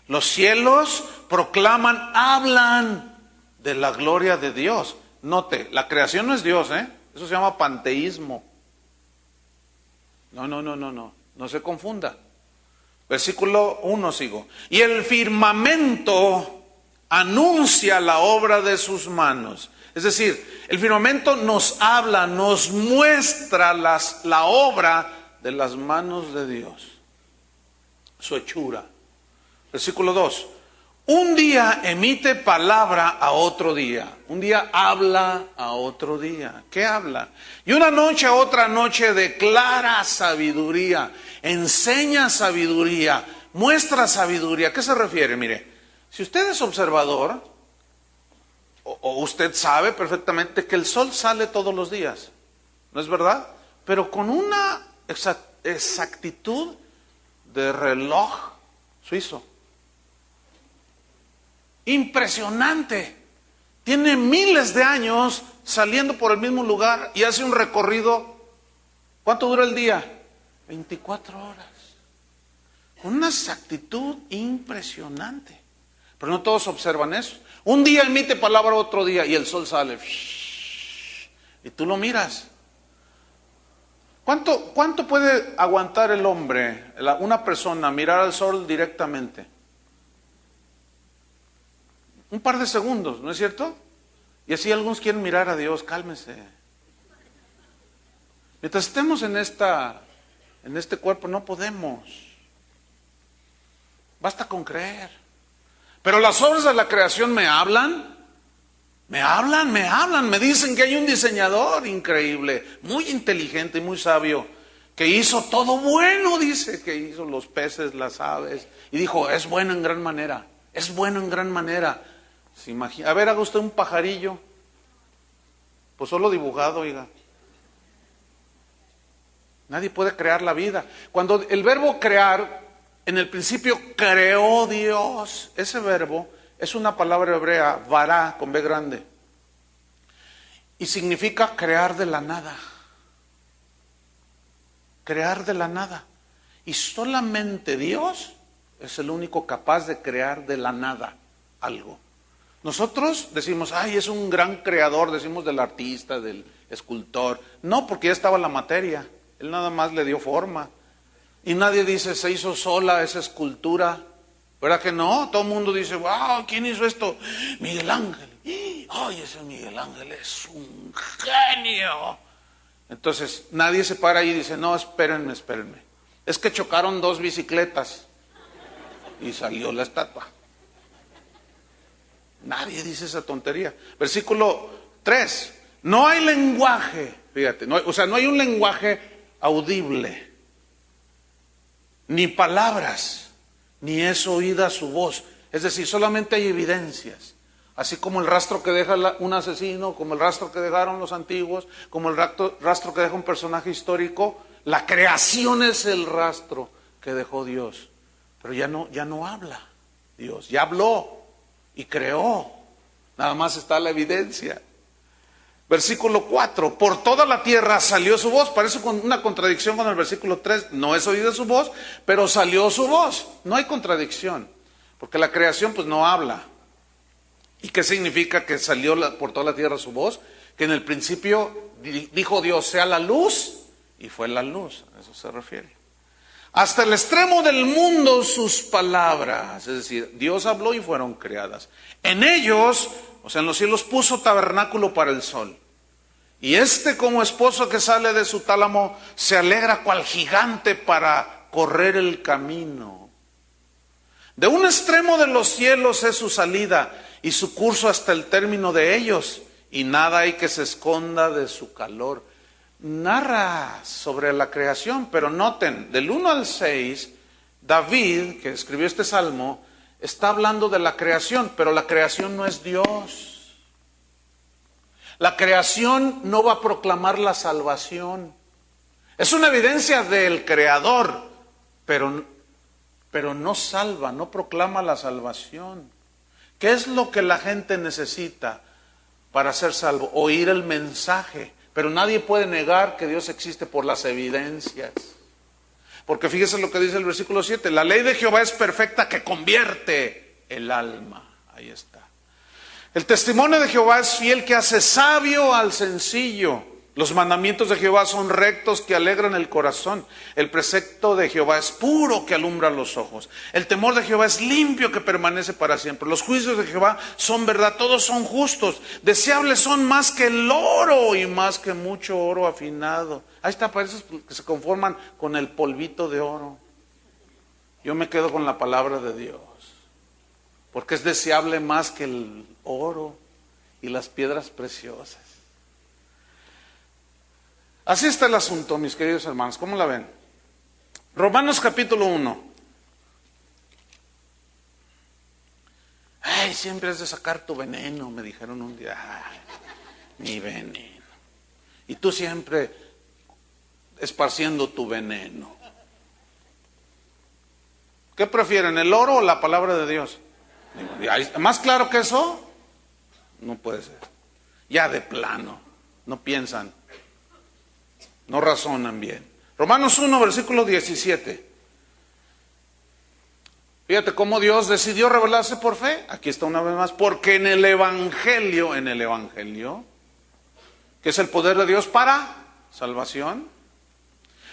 Los cielos proclaman, hablan de la gloria de Dios. Note, la creación no es Dios, eso se llama panteísmo. No se confunda. Versículo 1 sigo. Y el firmamento anuncia la obra de sus manos. Es decir, el firmamento nos habla, nos muestra la obra de las manos de Dios, su hechura. Versículo 2. Un día emite palabra a otro día. Un día habla a otro día. ¿Qué habla? Y una noche a otra noche declara sabiduría, enseña sabiduría, muestra sabiduría. ¿A qué se refiere? Mire, si usted es observador, o usted sabe perfectamente que el sol sale todos los días, ¿no es verdad? Pero con una exactitud de reloj suizo. Impresionante. Tiene miles de años saliendo por el mismo lugar y hace un recorrido. ¿Cuánto dura el día? 24 horas. Con una exactitud impresionante. Pero no todos observan eso. Un día emite palabra otro día y el sol sale. Y tú lo miras. ¿Cuánto puede aguantar el hombre, una persona, mirar al sol directamente? Un par de segundos, ¿no es cierto? Y así algunos quieren mirar a Dios, cálmese. Mientras estemos en este cuerpo no podemos. Basta con creer. Pero las obras de la creación me hablan, me dicen que hay un diseñador increíble, muy inteligente y muy sabio, que hizo todo bueno, dice, que hizo los peces, las aves, y dijo, es bueno en gran manera, es bueno en gran manera. ¿Se imagina? A ver, haga usted un pajarillo, pues solo dibujado, oiga. Nadie puede crear la vida. Cuando el verbo crear, en el principio creó Dios, ese verbo es una palabra hebrea, vará, con B grande, y significa crear de la nada. Crear de la nada. Y solamente Dios es el único capaz de crear de la nada algo. Nosotros decimos, ay, es un gran creador, decimos del artista, del escultor. No, porque ya estaba la materia, él nada más le dio forma. Y nadie dice, se hizo sola esa escultura. ¿Verdad que no? Todo el mundo dice, wow, ¿quién hizo esto? Miguel Ángel. Ay, ese Miguel Ángel es un genio. Entonces, nadie se para ahí y dice, no, espérenme. Es que chocaron dos bicicletas y salió la estatua. Nadie dice esa tontería. Versículo 3. No hay lenguaje, fíjate, no hay un lenguaje audible, ni palabras, ni es oída su voz. Es decir, solamente hay evidencias. Así como el rastro que deja un asesino, como el rastro que dejaron los antiguos, como el rastro que deja un personaje histórico, la creación es el rastro que dejó Dios. Pero ya no habla Dios, ya habló y creó. Nada más está la evidencia. Versículo 4, por toda la tierra salió su voz. Parece una contradicción con el versículo 3. No es oída su voz, pero salió su voz. No hay contradicción, porque la creación pues no habla. ¿Y qué significa que salió por toda la tierra su voz? Que en el principio dijo Dios, sea la luz, y fue la luz. A eso se refiere. Hasta el extremo del mundo sus palabras. Es decir, Dios habló y fueron creadas. En ellos, o sea, en los cielos puso tabernáculo para el sol. Y como esposo que sale de su tálamo, se alegra cual gigante para correr el camino. De un extremo de los cielos es su salida y su curso hasta el término de ellos. Y nada hay que se esconda de su calor. Narra sobre la creación, pero noten, del 1 al 6, David, que escribió este salmo, está hablando de la creación, pero la creación no es Dios. La creación no va a proclamar la salvación. Es una evidencia del Creador, pero no salva, no proclama la salvación. ¿Qué es lo que la gente necesita para ser salvo? Oír el mensaje. Pero nadie puede negar que Dios existe por las evidencias. Porque fíjese lo que dice el versículo 7. La ley de Jehová es perfecta que convierte el alma. Ahí está. El testimonio de Jehová es fiel que hace sabio al sencillo. Los mandamientos de Jehová son rectos que alegran el corazón. El precepto de Jehová es puro que alumbra los ojos. El temor de Jehová es limpio que permanece para siempre. Los juicios de Jehová son verdad, todos son justos. Deseables son más que el oro y más que mucho oro afinado. Ahí está, para esos que se conforman con el polvito de oro. Yo me quedo con la palabra de Dios. Porque es deseable más que el oro y las piedras preciosas. Así está el asunto, mis queridos hermanos. ¿Cómo la ven? Romanos capítulo 1. Ay, siempre has de sacar tu veneno, me dijeron un día. Ay, mi veneno. Y tú siempre esparciendo tu veneno. ¿Qué prefieren, el oro o la palabra de Dios? ¿Más claro que eso? No puede ser. Ya de plano, no piensan. No razonan bien. Romanos 1, versículo 17. Fíjate cómo Dios decidió revelarse por fe. Aquí está una vez más. Porque en el Evangelio, que es el poder de Dios para salvación,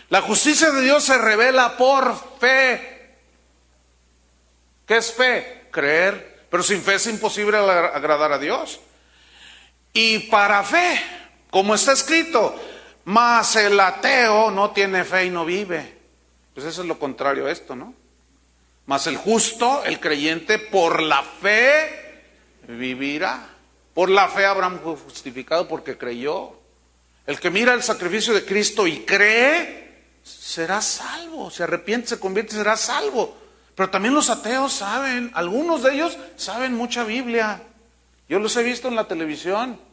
la justicia de Dios se revela por fe. ¿Qué es fe? Creer. Pero sin fe es imposible agradar a Dios. Y para fe, como está escrito, mas el ateo no tiene fe y no vive. Pues eso es lo contrario a esto, ¿no? Mas el justo, el creyente, por la fe vivirá. Por la fe Abraham fue justificado porque creyó. El que mira el sacrificio de Cristo y cree, será salvo. Se arrepiente, se convierte, será salvo. Pero también los ateos saben, algunos de ellos saben mucha Biblia. Yo los he visto en la televisión.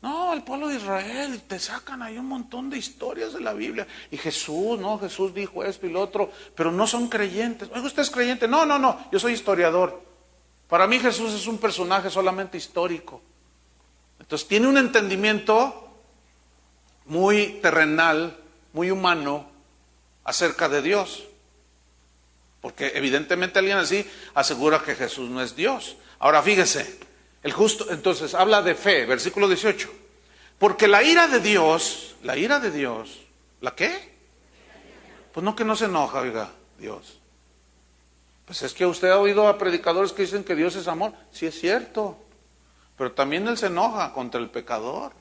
No, el pueblo de Israel, te sacan ahí un montón de historias de la Biblia. Y Jesús, no, Jesús dijo esto y lo otro, pero no son creyentes. Oiga, ¿usted es creyente? No, yo soy historiador. Para mí Jesús es un personaje solamente histórico. Entonces tiene un entendimiento muy terrenal, muy humano, acerca de Dios. Porque evidentemente alguien así asegura que Jesús no es Dios. Ahora fíjese. El justo, entonces, habla de fe, versículo 18. Porque la ira de Dios, ¿la qué? Pues no, que no se enoja, oiga, Dios. Pues es que usted ha oído a predicadores que dicen que Dios es amor. Sí es cierto, pero también Él se enoja contra el pecador.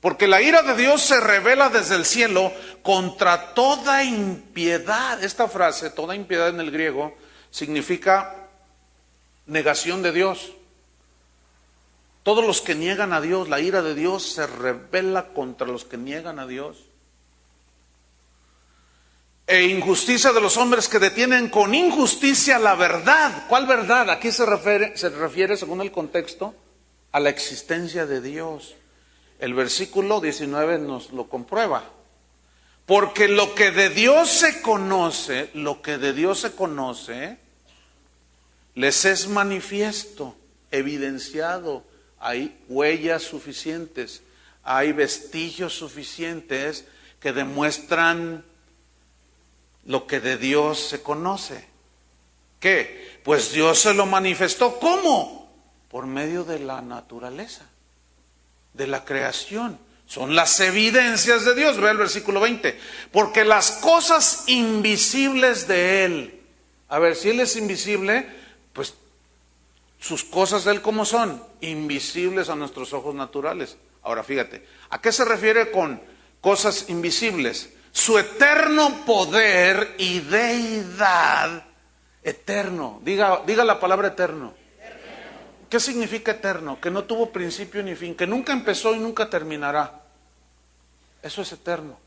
Porque la ira de Dios se revela desde el cielo contra toda impiedad. Esta frase, toda impiedad en el griego, significa negación de Dios. Todos los que niegan a Dios, la ira de Dios se revela contra los que niegan a Dios. E injusticia de los hombres que detienen con injusticia la verdad. ¿Cuál verdad? Aquí se refiere, según el contexto, a la existencia de Dios. El versículo 19 nos lo comprueba. Porque lo que de Dios se conoce, les es manifiesto, evidenciado. Hay huellas suficientes, hay vestigios suficientes que demuestran lo que de Dios se conoce. ¿Qué? Pues Dios se lo manifestó. ¿Cómo? Por medio de la naturaleza, de la creación. Son las evidencias de Dios. Ve el versículo 20. Porque las cosas invisibles de Él. A ver, si Él es invisible, pues sus cosas de Él, ¿cómo son? Invisibles a nuestros ojos naturales. Ahora fíjate, ¿a qué se refiere con cosas invisibles? Su eterno poder y deidad. Eterno, diga la palabra eterno. ¿Qué significa eterno? Que no tuvo principio ni fin, que nunca empezó y nunca terminará. Eso es eterno.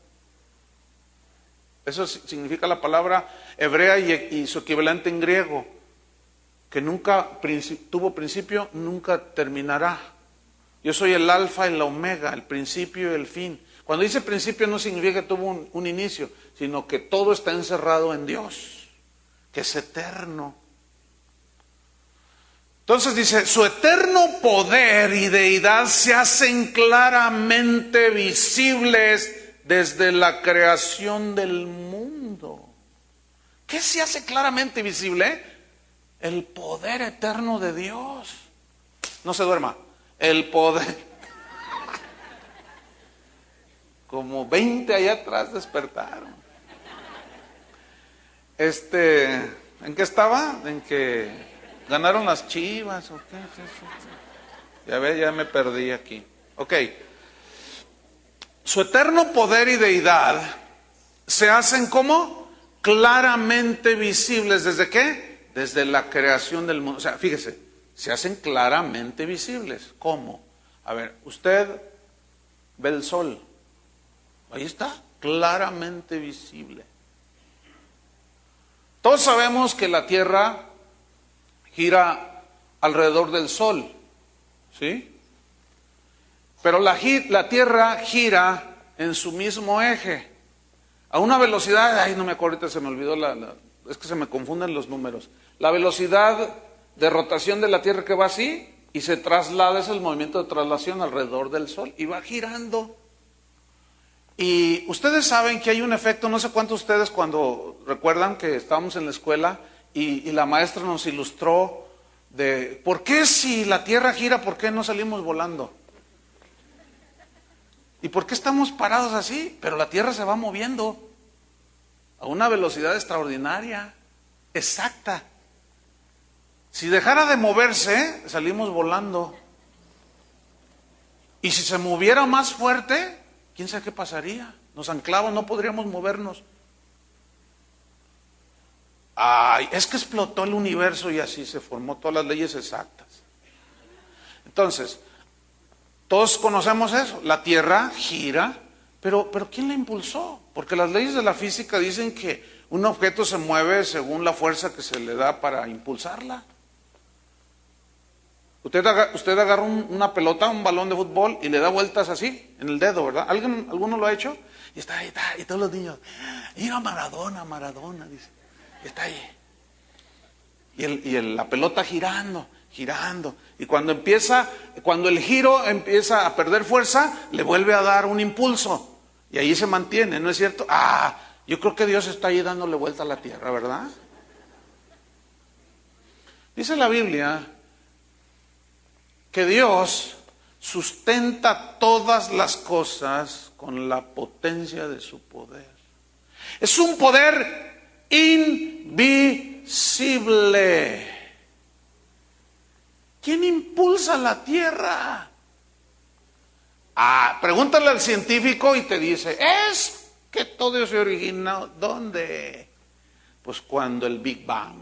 Eso significa la palabra hebrea y su equivalente en griego. Que nunca tuvo principio, nunca terminará. Yo soy el alfa y la omega, el principio y el fin. Cuando dice principio no significa que tuvo un inicio, sino que todo está encerrado en Dios, que es eterno. Entonces dice, su eterno poder y deidad se hacen claramente visibles desde la creación del mundo. ¿Qué se hace claramente visible? El poder eterno de Dios. No se duerma. El poder. Como 20 allá atrás despertaron. ¿En qué estaba? En que ganaron las Chivas. ¿O qué? Ya me perdí aquí. Ok. Su eterno poder y deidad se hacen ¿cómo? Claramente visibles. ¿Desde qué? Desde la creación del mundo. O sea, fíjese, se hacen claramente visibles. ¿Cómo? A ver, usted ve el sol. Ahí está, claramente visible. Todos sabemos que la Tierra gira alrededor del sol, ¿sí? Pero la Tierra gira en su mismo eje, a una velocidad, ay, no me acuerdo, ahorita se me olvidó, es que se me confunden los números. La velocidad de rotación de la Tierra que va así y se traslada, es el movimiento de traslación alrededor del sol y va girando. Y ustedes saben que hay un efecto, no sé cuántos de ustedes cuando recuerdan que estábamos en la escuela y la maestra nos ilustró de por qué si la Tierra gira, por qué no salimos volando. ¿Y por qué estamos parados así? Pero la Tierra se va moviendo a una velocidad extraordinaria, exacta. Si dejara de moverse, salimos volando. Y si se moviera más fuerte, ¿quién sabe qué pasaría? Nos anclamos, no podríamos movernos. Ay, es que explotó el universo y así se formó todas las leyes exactas. Entonces, todos conocemos eso, la Tierra gira, pero ¿quién la impulsó? Porque las leyes de la física dicen que un objeto se mueve según la fuerza que se le da para impulsarla. Usted agarra una pelota, un balón de fútbol y le da vueltas así, en el dedo, ¿verdad? ¿Alguno lo ha hecho? Y está ahí, y todos los niños, mira Maradona, dice, y está ahí. Y la pelota girando. Y cuando el giro empieza a perder fuerza, le vuelve a dar un impulso. Y ahí se mantiene, ¿no es cierto? Yo creo que Dios está ahí dándole vuelta a la tierra, ¿verdad? Dice la Biblia que Dios sustenta todas las cosas con la potencia de su poder. Es un poder invisible. ¿Quién impulsa la tierra? Pregúntale al científico y te dice, es que todo se originó, ¿dónde? Pues cuando el Big Bang,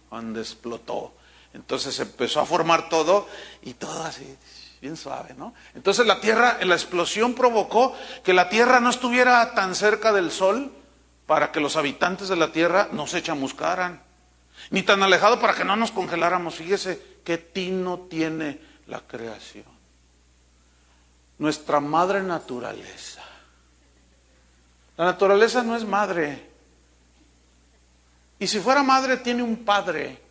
cuando explotó. Entonces empezó a formar todo y todo así, bien suave, ¿no? Entonces la tierra, la explosión provocó que la tierra no estuviera tan cerca del sol para que los habitantes de la tierra no se chamuscaran, ni tan alejado para que no nos congeláramos. Fíjese qué tino tiene la creación. Nuestra madre naturaleza. La naturaleza no es madre. Y si fuera madre, tiene un padre.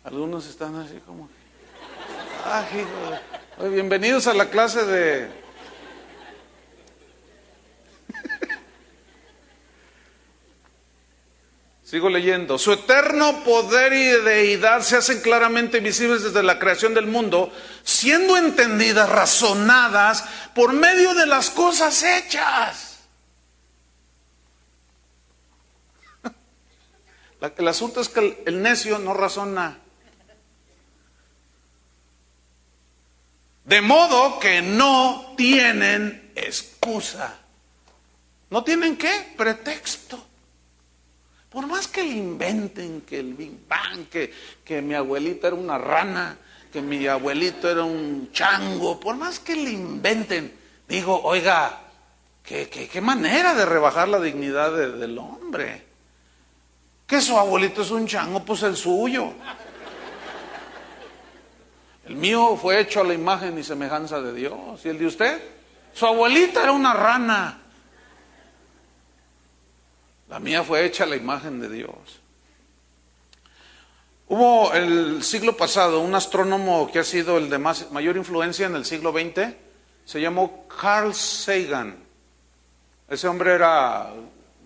Algunos están así como, hijo, bienvenidos a la clase de... Sigo leyendo. Su eterno poder y deidad se hacen claramente visibles desde la creación del mundo, siendo entendidas, razonadas por medio de las cosas hechas. El asunto es que el necio no razona. De modo que no tienen excusa. ¿No tienen qué? Pretexto. Por más que le inventen que el Big Bang, que mi abuelita era una rana, que mi abuelito era un chango, por más que le inventen, digo, oiga, qué manera de rebajar la dignidad del hombre. Que su abuelito es un chango, pues el suyo. El mío fue hecho a la imagen y semejanza de Dios. ¿Y el de usted? Su abuelita era una rana. La mía fue hecha a la imagen de Dios. Hubo el siglo pasado un astrónomo que ha sido el de mayor influencia en el siglo XX. Se llamó Carl Sagan. Ese hombre era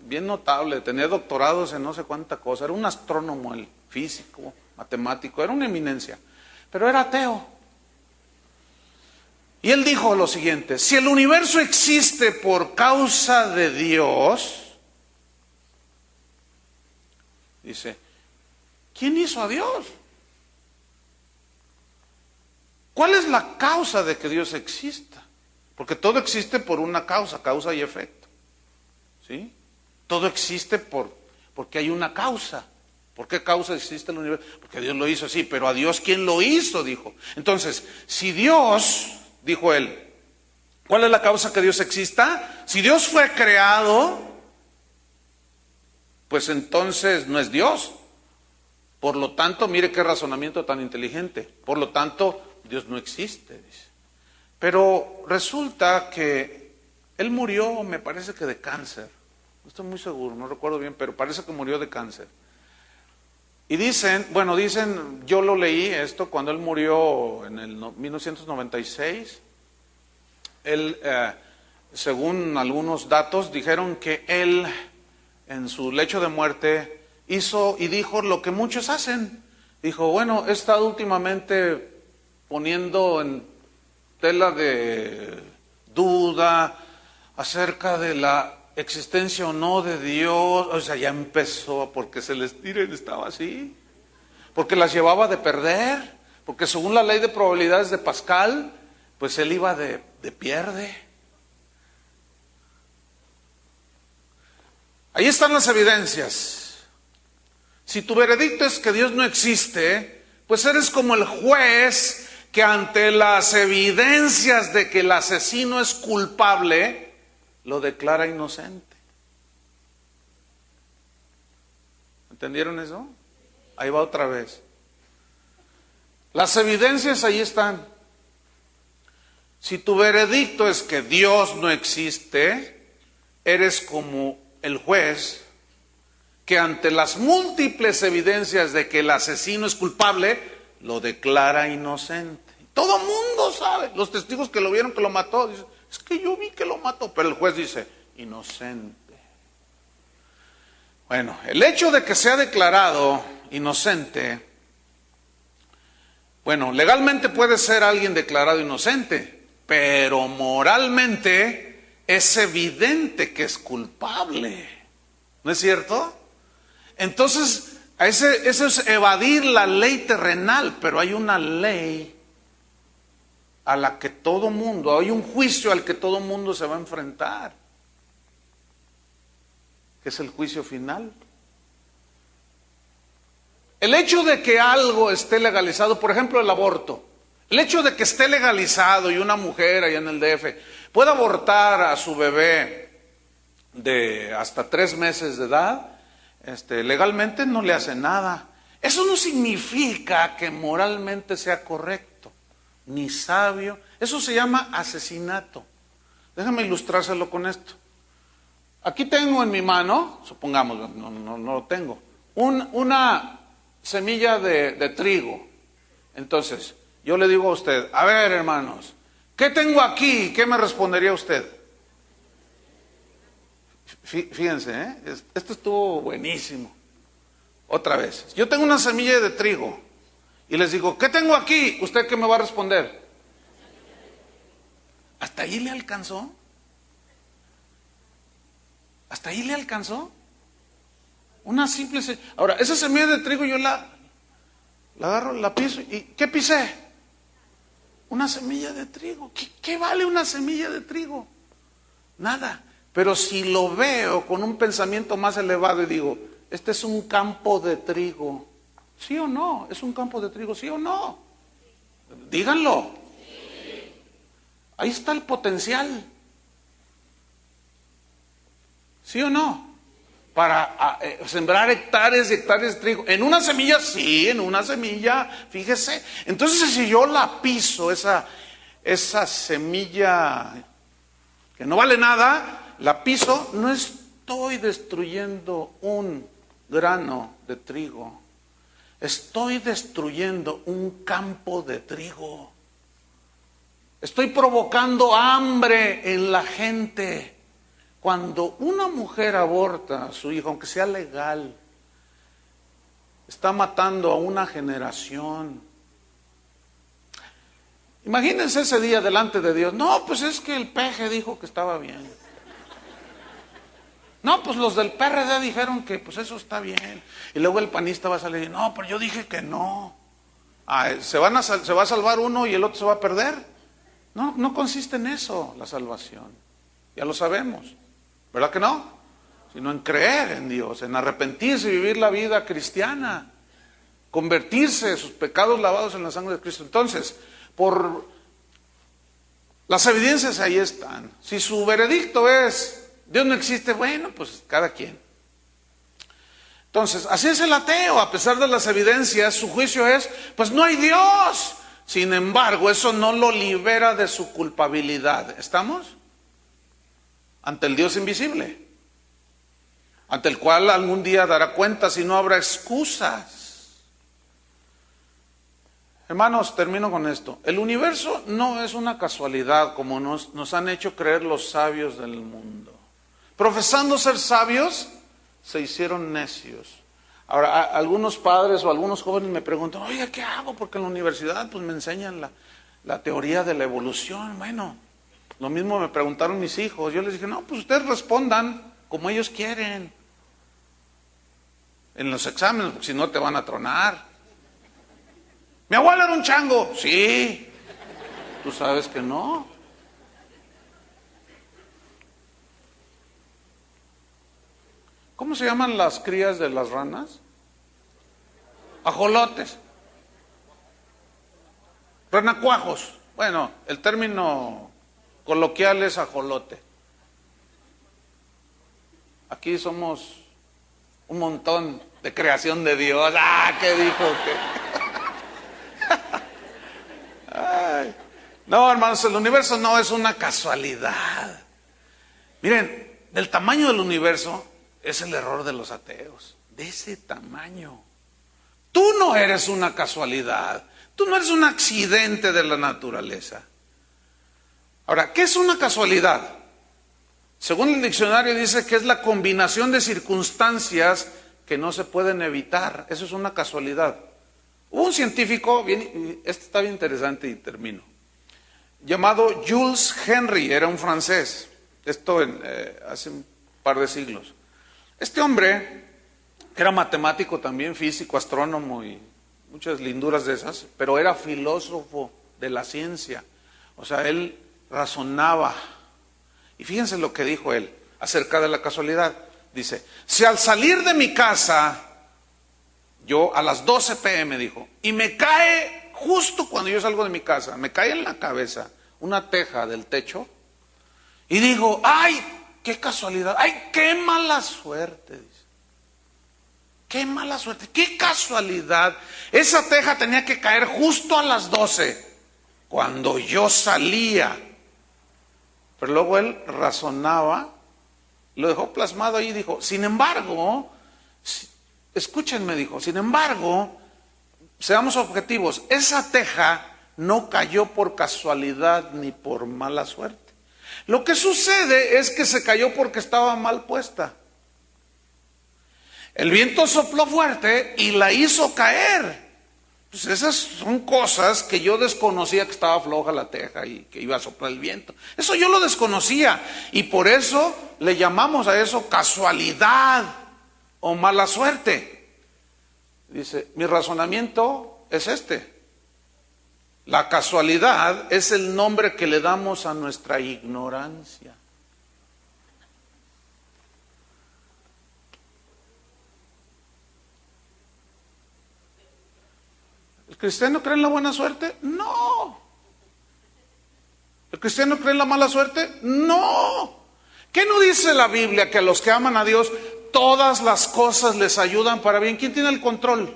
bien notable, tenía doctorados en no sé cuánta cosa. Era un astrónomo, el físico, matemático, era una eminencia. Pero era ateo. Y él dijo lo siguiente: si el universo existe por causa de Dios, dice, ¿quién hizo a Dios? ¿Cuál es la causa de que Dios exista? Porque todo existe por una causa, causa y efecto. ¿Sí? Todo existe porque hay una causa. ¿Por qué causa existe el universo? Porque Dios lo hizo así, pero a Dios ¿quién lo hizo? Dijo. Entonces, si Dios, dijo él, ¿cuál es la causa que Dios exista? Si Dios fue creado, pues entonces no es Dios. Por lo tanto, mire qué razonamiento tan inteligente. Por lo tanto, Dios no existe, dice. Pero resulta que él murió, me parece que de cáncer. No estoy muy seguro, no recuerdo bien, pero parece que murió de cáncer. Y dicen, yo lo leí esto cuando él murió en el 1996. Él, según algunos datos, dijeron que él, en su lecho de muerte, hizo y dijo lo que muchos hacen. Dijo, bueno, he estado últimamente poniendo en tela de duda acerca de la existencia o no de Dios. O sea, ya empezó, porque se les tira y estaba así, porque las llevaba de perder, porque según la ley de probabilidades de Pascal, pues él iba de pierde. Ahí están las evidencias. Si tu veredicto es que Dios no existe, pues eres como el juez que ante las evidencias de que el asesino es culpable, lo declara inocente. ¿Entendieron eso? Ahí va otra vez. Las evidencias ahí están. Si tu veredicto es que Dios no existe, eres como el juez que ante las múltiples evidencias de que el asesino es culpable, lo declara inocente. Todo mundo sabe, los testigos que lo vieron que lo mató, dicen, es que yo vi que lo mató, pero el juez dice, inocente. Bueno, el hecho de que sea declarado inocente, bueno, legalmente puede ser alguien declarado inocente, pero moralmente es evidente que es culpable. ¿No es cierto? Entonces, eso es evadir la ley terrenal, pero hay una ley a la que todo mundo, hay un juicio al que todo mundo se va a enfrentar, que es el juicio final. El hecho de que algo esté legalizado, por ejemplo el aborto, el hecho de que esté legalizado y una mujer allá en el DF pueda abortar a su bebé de hasta 3 meses de edad, legalmente no le hace nada. Eso no significa que moralmente sea correcto, ni sabio. Eso se llama asesinato. Déjame ilustrárselo con esto. Aquí tengo en mi mano, supongamos, no lo tengo, una semilla de trigo. Entonces, yo le digo a usted, a ver hermanos, ¿qué tengo aquí? ¿Qué me respondería usted? Fíjense, esto estuvo buenísimo. Otra vez, yo tengo una semilla de trigo y les digo, ¿qué tengo aquí? ¿Usted qué me va a responder? ¿Hasta ahí le alcanzó? ¿Hasta ahí le alcanzó? Una simple semilla. Ahora, esa semilla de trigo yo la agarro, la piso y ¿qué pisé? Una semilla de trigo. ¿Qué vale una semilla de trigo? Nada. Pero si lo veo con un pensamiento más elevado y digo, este es un campo de trigo, ¿sí o no? ¿Es un campo de trigo, sí o no? Díganlo. Ahí está el potencial. ¿Sí o no? para sembrar hectáreas y hectáreas de trigo. En una semilla, sí, en una semilla, fíjese. Entonces, si yo la piso, esa semilla que no vale nada, la piso, no estoy destruyendo un grano de trigo. Estoy destruyendo un campo de trigo. Estoy provocando hambre en la gente. Cuando una mujer aborta a su hijo, aunque sea legal, está matando a una generación. Imagínense ese día delante de Dios. No, pues es que el peje dijo que estaba bien. No, pues los del PRD dijeron que pues eso está bien. Y luego el panista va a salir, no, pero yo dije que no. ¿Se va a salvar uno y el otro se va a perder? No, no consiste en eso la salvación. Ya lo sabemos. ¿Verdad que no? Sino en creer en Dios, en arrepentirse y vivir la vida cristiana. Convertirse, sus pecados lavados en la sangre de Cristo. Entonces, por las evidencias ahí están. Si su veredicto es, Dios no existe, bueno, pues cada quien. Entonces, así es el ateo, a pesar de las evidencias, su juicio es, pues no hay Dios. Sin embargo, eso no lo libera de su culpabilidad. ¿Estamos? Ante el Dios invisible, ante el cual algún día dará cuentas y no habrá excusas. Hermanos, termino con esto. El universo no es una casualidad como nos han hecho creer los sabios del mundo. Profesando ser sabios, se hicieron necios. Ahora, algunos padres o algunos jóvenes me preguntan, oye, ¿qué hago? Porque en la universidad pues me enseñan la teoría de la evolución. Bueno, lo mismo me preguntaron mis hijos. Yo les dije, no, pues ustedes respondan como ellos quieren en los exámenes, porque si no te van a tronar. ¿Mi abuelo era un chango? Sí. Tú sabes que no. ¿Cómo se llaman las crías de las ranas? Ajolotes. Renacuajos. Bueno, el término coloquial es ajolote. Aquí somos un montón de creación de Dios. ¿Qué dijo? Ay. No, hermanos, el universo no es una casualidad. Miren, del tamaño del universo es el error de los ateos. De ese tamaño. Tú no eres una casualidad. Tú no eres un accidente de la naturaleza. Ahora, ¿qué es una casualidad? Según el diccionario dice que es la combinación de circunstancias que no se pueden evitar. Eso es una casualidad. Hubo un científico, este está bien interesante y termino, llamado Jules Henry, era un francés. Esto hace un par de siglos. Este hombre era matemático también, físico, astrónomo y muchas linduras de esas, pero era filósofo de la ciencia. O sea, él razonaba. Y fíjense lo que dijo él acerca de la casualidad. Dice, si al salir de mi casa, yo a las 12 p.m. dijo, y me cae justo cuando yo salgo de mi casa, me cae en la cabeza una teja del techo, y digo, ¡ay, qué casualidad! ¡Ay, qué mala suerte! Dice. ¡Qué mala suerte! ¡Qué casualidad! Esa teja tenía que caer justo a las 12, cuando yo salía. Pero luego él razonaba, lo dejó plasmado ahí y dijo, sin embargo, escúchenme, dijo, sin embargo, seamos objetivos, esa teja no cayó por casualidad ni por mala suerte. Lo que sucede es que se cayó porque estaba mal puesta. El viento sopló fuerte y la hizo caer. Pues esas son cosas que yo desconocía, que estaba floja la teja y que iba a soplar el viento. Eso yo lo desconocía y por eso le llamamos a eso casualidad o mala suerte. Dice, mi razonamiento es este. La casualidad es el nombre que le damos a nuestra ignorancia. ¿El cristiano cree en la buena suerte? No. ¿El cristiano cree en la mala suerte? No. ¿Qué no dice la Biblia? Que a los que aman a Dios, todas las cosas les ayudan para bien. ¿Quién tiene el control?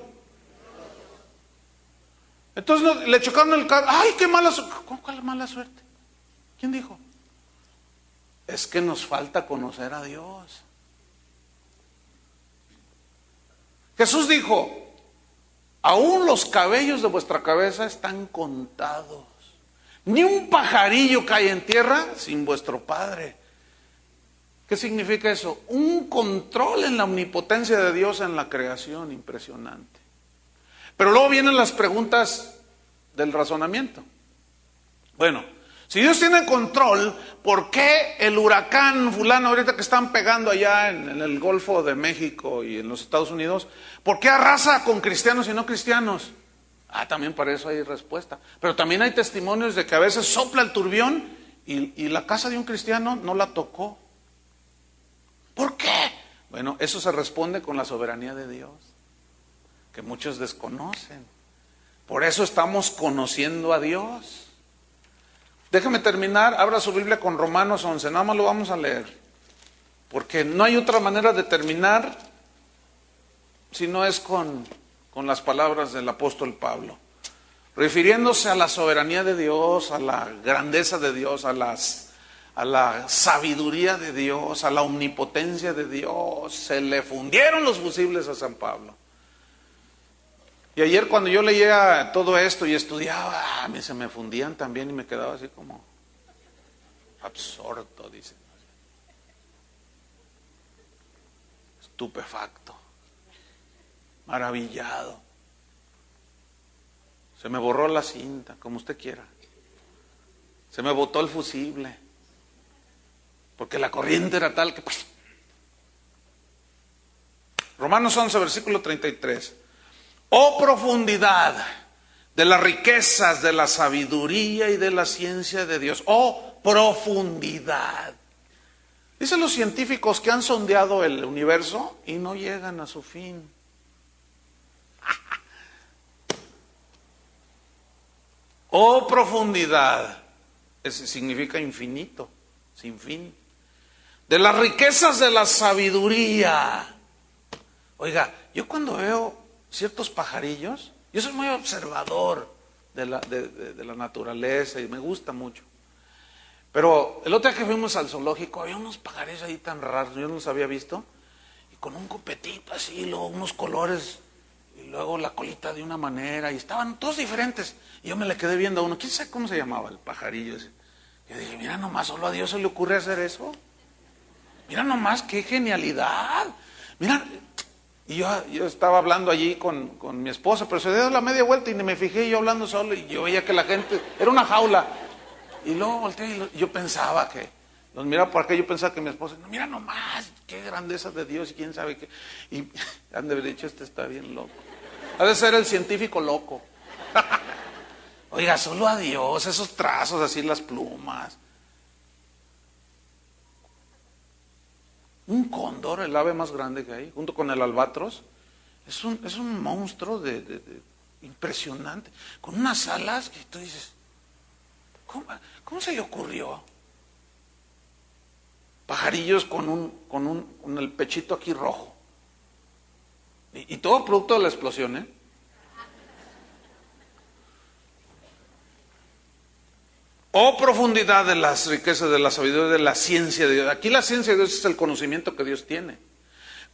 Entonces le chocaron el carro. ¡Ay, qué mala suerte! ¿Cuál mala suerte? ¿Quién dijo? Es que nos falta conocer a Dios. Jesús dijo: aún los cabellos de vuestra cabeza están contados. Ni un pajarillo cae en tierra sin vuestro Padre. ¿Qué significa eso? Un control en la omnipotencia de Dios en la creación impresionante. Pero luego vienen las preguntas del razonamiento. Bueno, si Dios tiene control, ¿por qué el huracán fulano ahorita que están pegando allá en el Golfo de México y en los Estados Unidos, ¿por qué arrasa con cristianos y no cristianos? También para eso hay respuesta. Pero también hay testimonios de que a veces sopla el turbión y la casa de un cristiano no la tocó. ¿Por qué? Bueno, eso se responde con la soberanía de Dios, que muchos desconocen. Por eso estamos conociendo a Dios. Déjeme terminar, abra su Biblia con Romanos 11, nada más lo vamos a leer, porque no hay otra manera de terminar si no es con las palabras del apóstol Pablo, refiriéndose a la soberanía de Dios, a la grandeza de Dios, a la sabiduría de Dios, a la omnipotencia de Dios. Se le fundieron los fusibles a San Pablo. Y ayer cuando yo leía todo esto y estudiaba, a mí se me fundían también y me quedaba así como absorto, dice, estupefacto, maravillado. Se me borró la cinta, como usted quiera. Se me botó el fusible, porque la corriente era tal que... Romanos 11, versículo 33. Oh profundidad de las riquezas, de la sabiduría y de la ciencia de Dios. Oh profundidad. Dicen los científicos que han sondeado el universo y no llegan a su fin. Oh profundidad. Eso significa infinito, sin fin. De las riquezas de la sabiduría. Oiga, yo cuando veo ciertos pajarillos, yo soy muy observador de la naturaleza y me gusta mucho. Pero el otro día que fuimos al zoológico, había unos pajarillos ahí tan raros, yo no los había visto, y con un copetito así, luego unos colores, y luego la colita de una manera, y estaban todos diferentes. Y yo me le quedé viendo a uno, quién sabe cómo se llamaba el pajarillo ese. Yo dije, mira nomás, solo a Dios se le ocurre hacer eso. Mira nomás, qué genialidad. Mira. Y yo estaba hablando allí con mi esposa, pero se dio la media vuelta y ni me fijé, yo hablando solo, y yo veía que la gente, era una jaula. Y luego volteé y yo pensaba que, los miraba por acá, yo pensaba que mi esposa, no, mira nomás, qué grandeza de Dios y quién sabe qué. Y han de haber dicho, este está bien loco. Ha de ser el científico loco. Oiga, solo a Dios, esos trazos así, las plumas. Un cóndor, el ave más grande que hay, junto con el albatros, es un monstruo impresionante, con unas alas que tú dices, ¿cómo se le ocurrió? Pajarillos con el pechito aquí rojo. Y todo producto de la explosión, ¿eh? Oh profundidad de las riquezas, de la sabiduría, de la ciencia de Dios. Aquí la ciencia de Dios es el conocimiento que Dios tiene.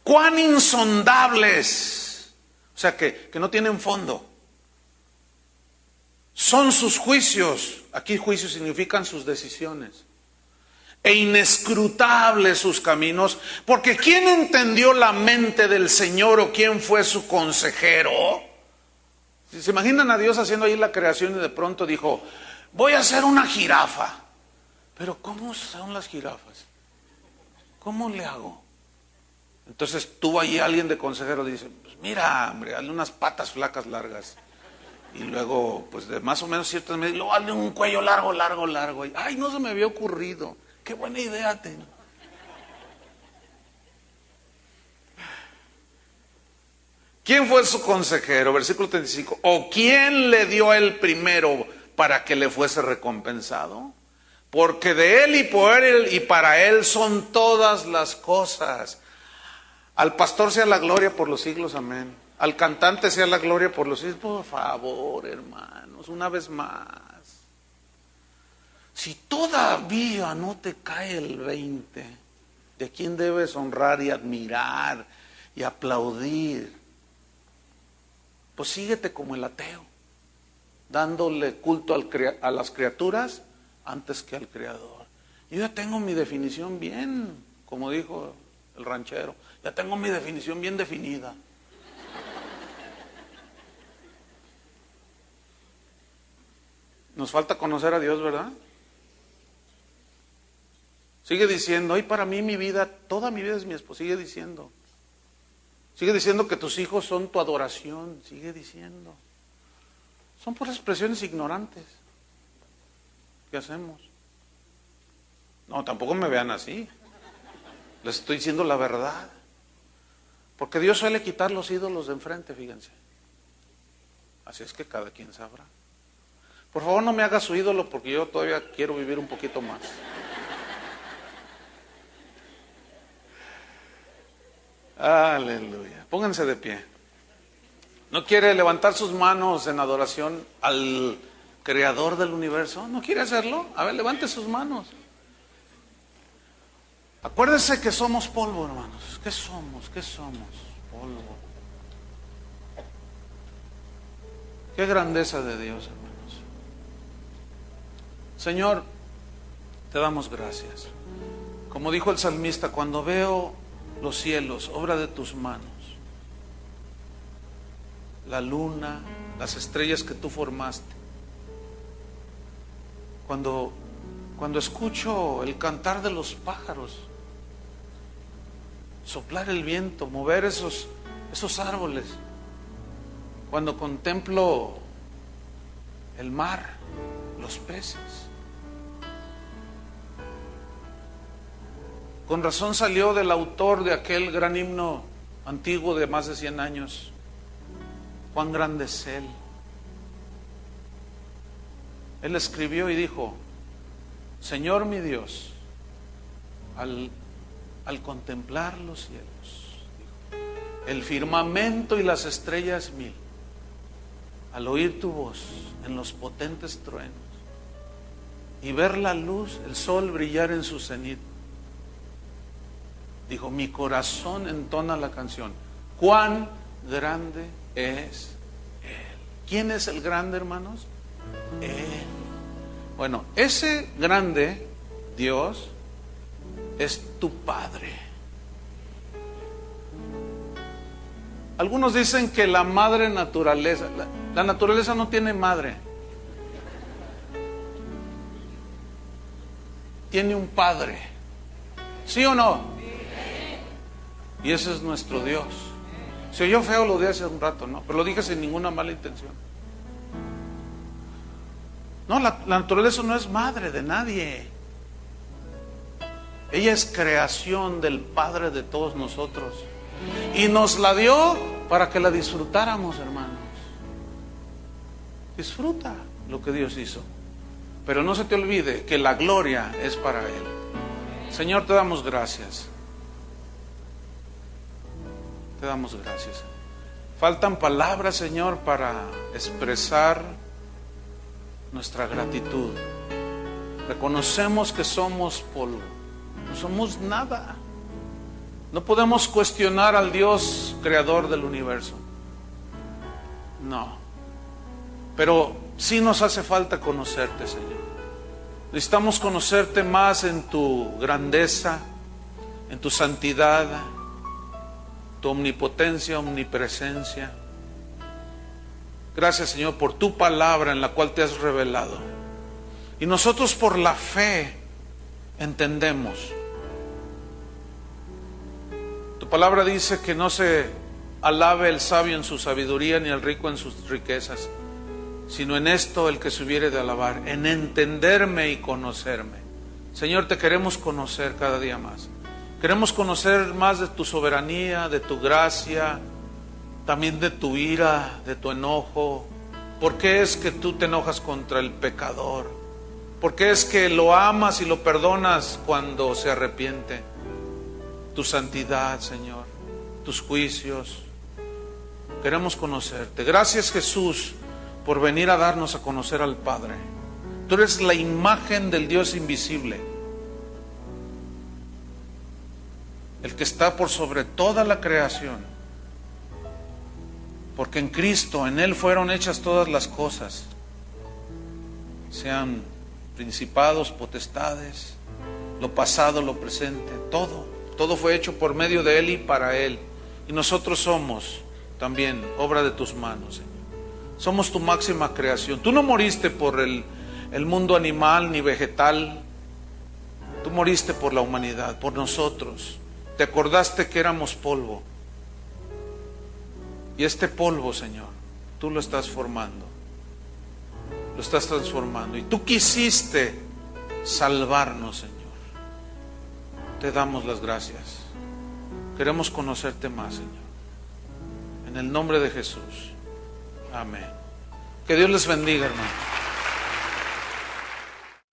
Cuán insondables, o sea que no tienen fondo. Son sus juicios, aquí juicios significan sus decisiones. E inescrutables sus caminos, porque ¿quién entendió la mente del Señor o quién fue su consejero? Si se imaginan a Dios haciendo ahí la creación y de pronto dijo, voy a hacer una jirafa. Pero ¿cómo son las jirafas? ¿Cómo le hago? Entonces tuvo ahí alguien de consejero, dice, pues mira, hombre, hazle unas patas flacas largas. Y luego, pues de más o menos ciertas medidas, luego hazle un cuello largo. Ay, no se me había ocurrido. Qué buena idea tengo. ¿Quién fue su consejero? Versículo 35. ¿O quién le dio el primero para que le fuese recompensado? Porque de él y por él y para él son todas las cosas. Al pastor sea la gloria por los siglos, amén. Al cantante sea la gloria por los siglos. Por favor, hermanos, una vez más. Si todavía no te cae el 20 de quién debes honrar y admirar y aplaudir, pues síguete como el ateo, dándole culto a las criaturas antes que al Creador. Yo ya tengo mi definición bien, como dijo el ranchero, ya tengo mi definición bien definida. Nos falta conocer a Dios, ¿verdad? Sigue diciendo, hoy para mí mi vida, toda mi vida es mi esposa. Sigue diciendo que tus hijos son tu adoración. Sigue diciendo. Son puras expresiones ignorantes. ¿Qué hacemos? No, tampoco me vean así. Les estoy diciendo la verdad. Porque Dios suele quitar los ídolos de enfrente, fíjense. Así es que cada quien sabrá. Por favor, no me haga su ídolo porque yo todavía quiero vivir un poquito más. Aleluya. Pónganse de pie. ¿No quiere levantar sus manos en adoración al Creador del universo? ¿No quiere hacerlo? A ver, levante sus manos. Acuérdense que somos polvo, hermanos. ¿Qué somos? ¿Qué somos? Polvo. Qué grandeza de Dios, hermanos. Señor, te damos gracias. Como dijo el salmista, cuando veo los cielos, obra de tus manos, la luna, las estrellas que tú formaste, cuando escucho el cantar de los pájaros, soplar el viento, mover esos árboles, cuando contemplo el mar, los peces. Con razón salió del autor de aquel gran himno antiguo de más de 100 años, cuán grande es Él. Él escribió y dijo, Señor mi Dios, al contemplar los cielos, dijo, el firmamento y las estrellas 1000, al oír tu voz en los potentes truenos y ver la luz, el sol brillar en su cenit, dijo, mi corazón entona la canción, cuán grande es Él. ¿Quién es el grande, hermanos? Él. Bueno, ese grande Dios es tu Padre. Algunos dicen que la madre naturaleza, la naturaleza no tiene madre, tiene un Padre. ¿Sí o no? Y ese es nuestro Dios. Se oyó feo lo de hace un rato, ¿no? Pero lo dije sin ninguna mala intención. No, la naturaleza no es madre de nadie. Ella es creación del Padre de todos nosotros. Y nos la dio para que la disfrutáramos, hermanos. Disfruta lo que Dios hizo. Pero no se te olvide que la gloria es para Él. Señor, te damos gracias. Te damos gracias. Faltan palabras, Señor, para expresar nuestra gratitud. Reconocemos que somos polvo, no somos nada. No podemos cuestionar al Dios creador del universo. No. Pero sí nos hace falta conocerte, Señor. Necesitamos conocerte más en tu grandeza, en tu santidad, tu omnipotencia, omnipresencia. Gracias, Señor, por tu palabra en la cual te has revelado. Y nosotros por la fe entendemos. Tu palabra dice que no se alabe el sabio en su sabiduría ni el rico en sus riquezas, sino en esto el que se hubiere de alabar, en entenderme y conocerme. Señor, te queremos conocer cada día más. Queremos conocer más de tu soberanía, de tu gracia, también de tu ira, de tu enojo. ¿Por qué es que tú te enojas contra el pecador? ¿Por qué es que lo amas y lo perdonas cuando se arrepiente? Tu santidad, Señor. tus juicios. Queremos conocerte. Gracias, Jesús, por venir a darnos a conocer al Padre. Tú eres la imagen del Dios invisible, el que está por sobre toda la creación, porque en Cristo, en Él fueron hechas todas las cosas, sean principados, potestades, lo pasado, lo presente, todo fue hecho por medio de Él y para Él, y nosotros somos también obra de tus manos, Señor. Somos tu máxima creación. Tú no moriste por el mundo animal ni vegetal, tú moriste por la humanidad, por nosotros. Te acordaste que éramos polvo, y este polvo, Señor, tú lo estás formando, lo estás transformando, y tú quisiste salvarnos, Señor. Te damos las gracias. Queremos conocerte más, Señor, en el nombre de Jesús. Amén. Que Dios les bendiga, hermano.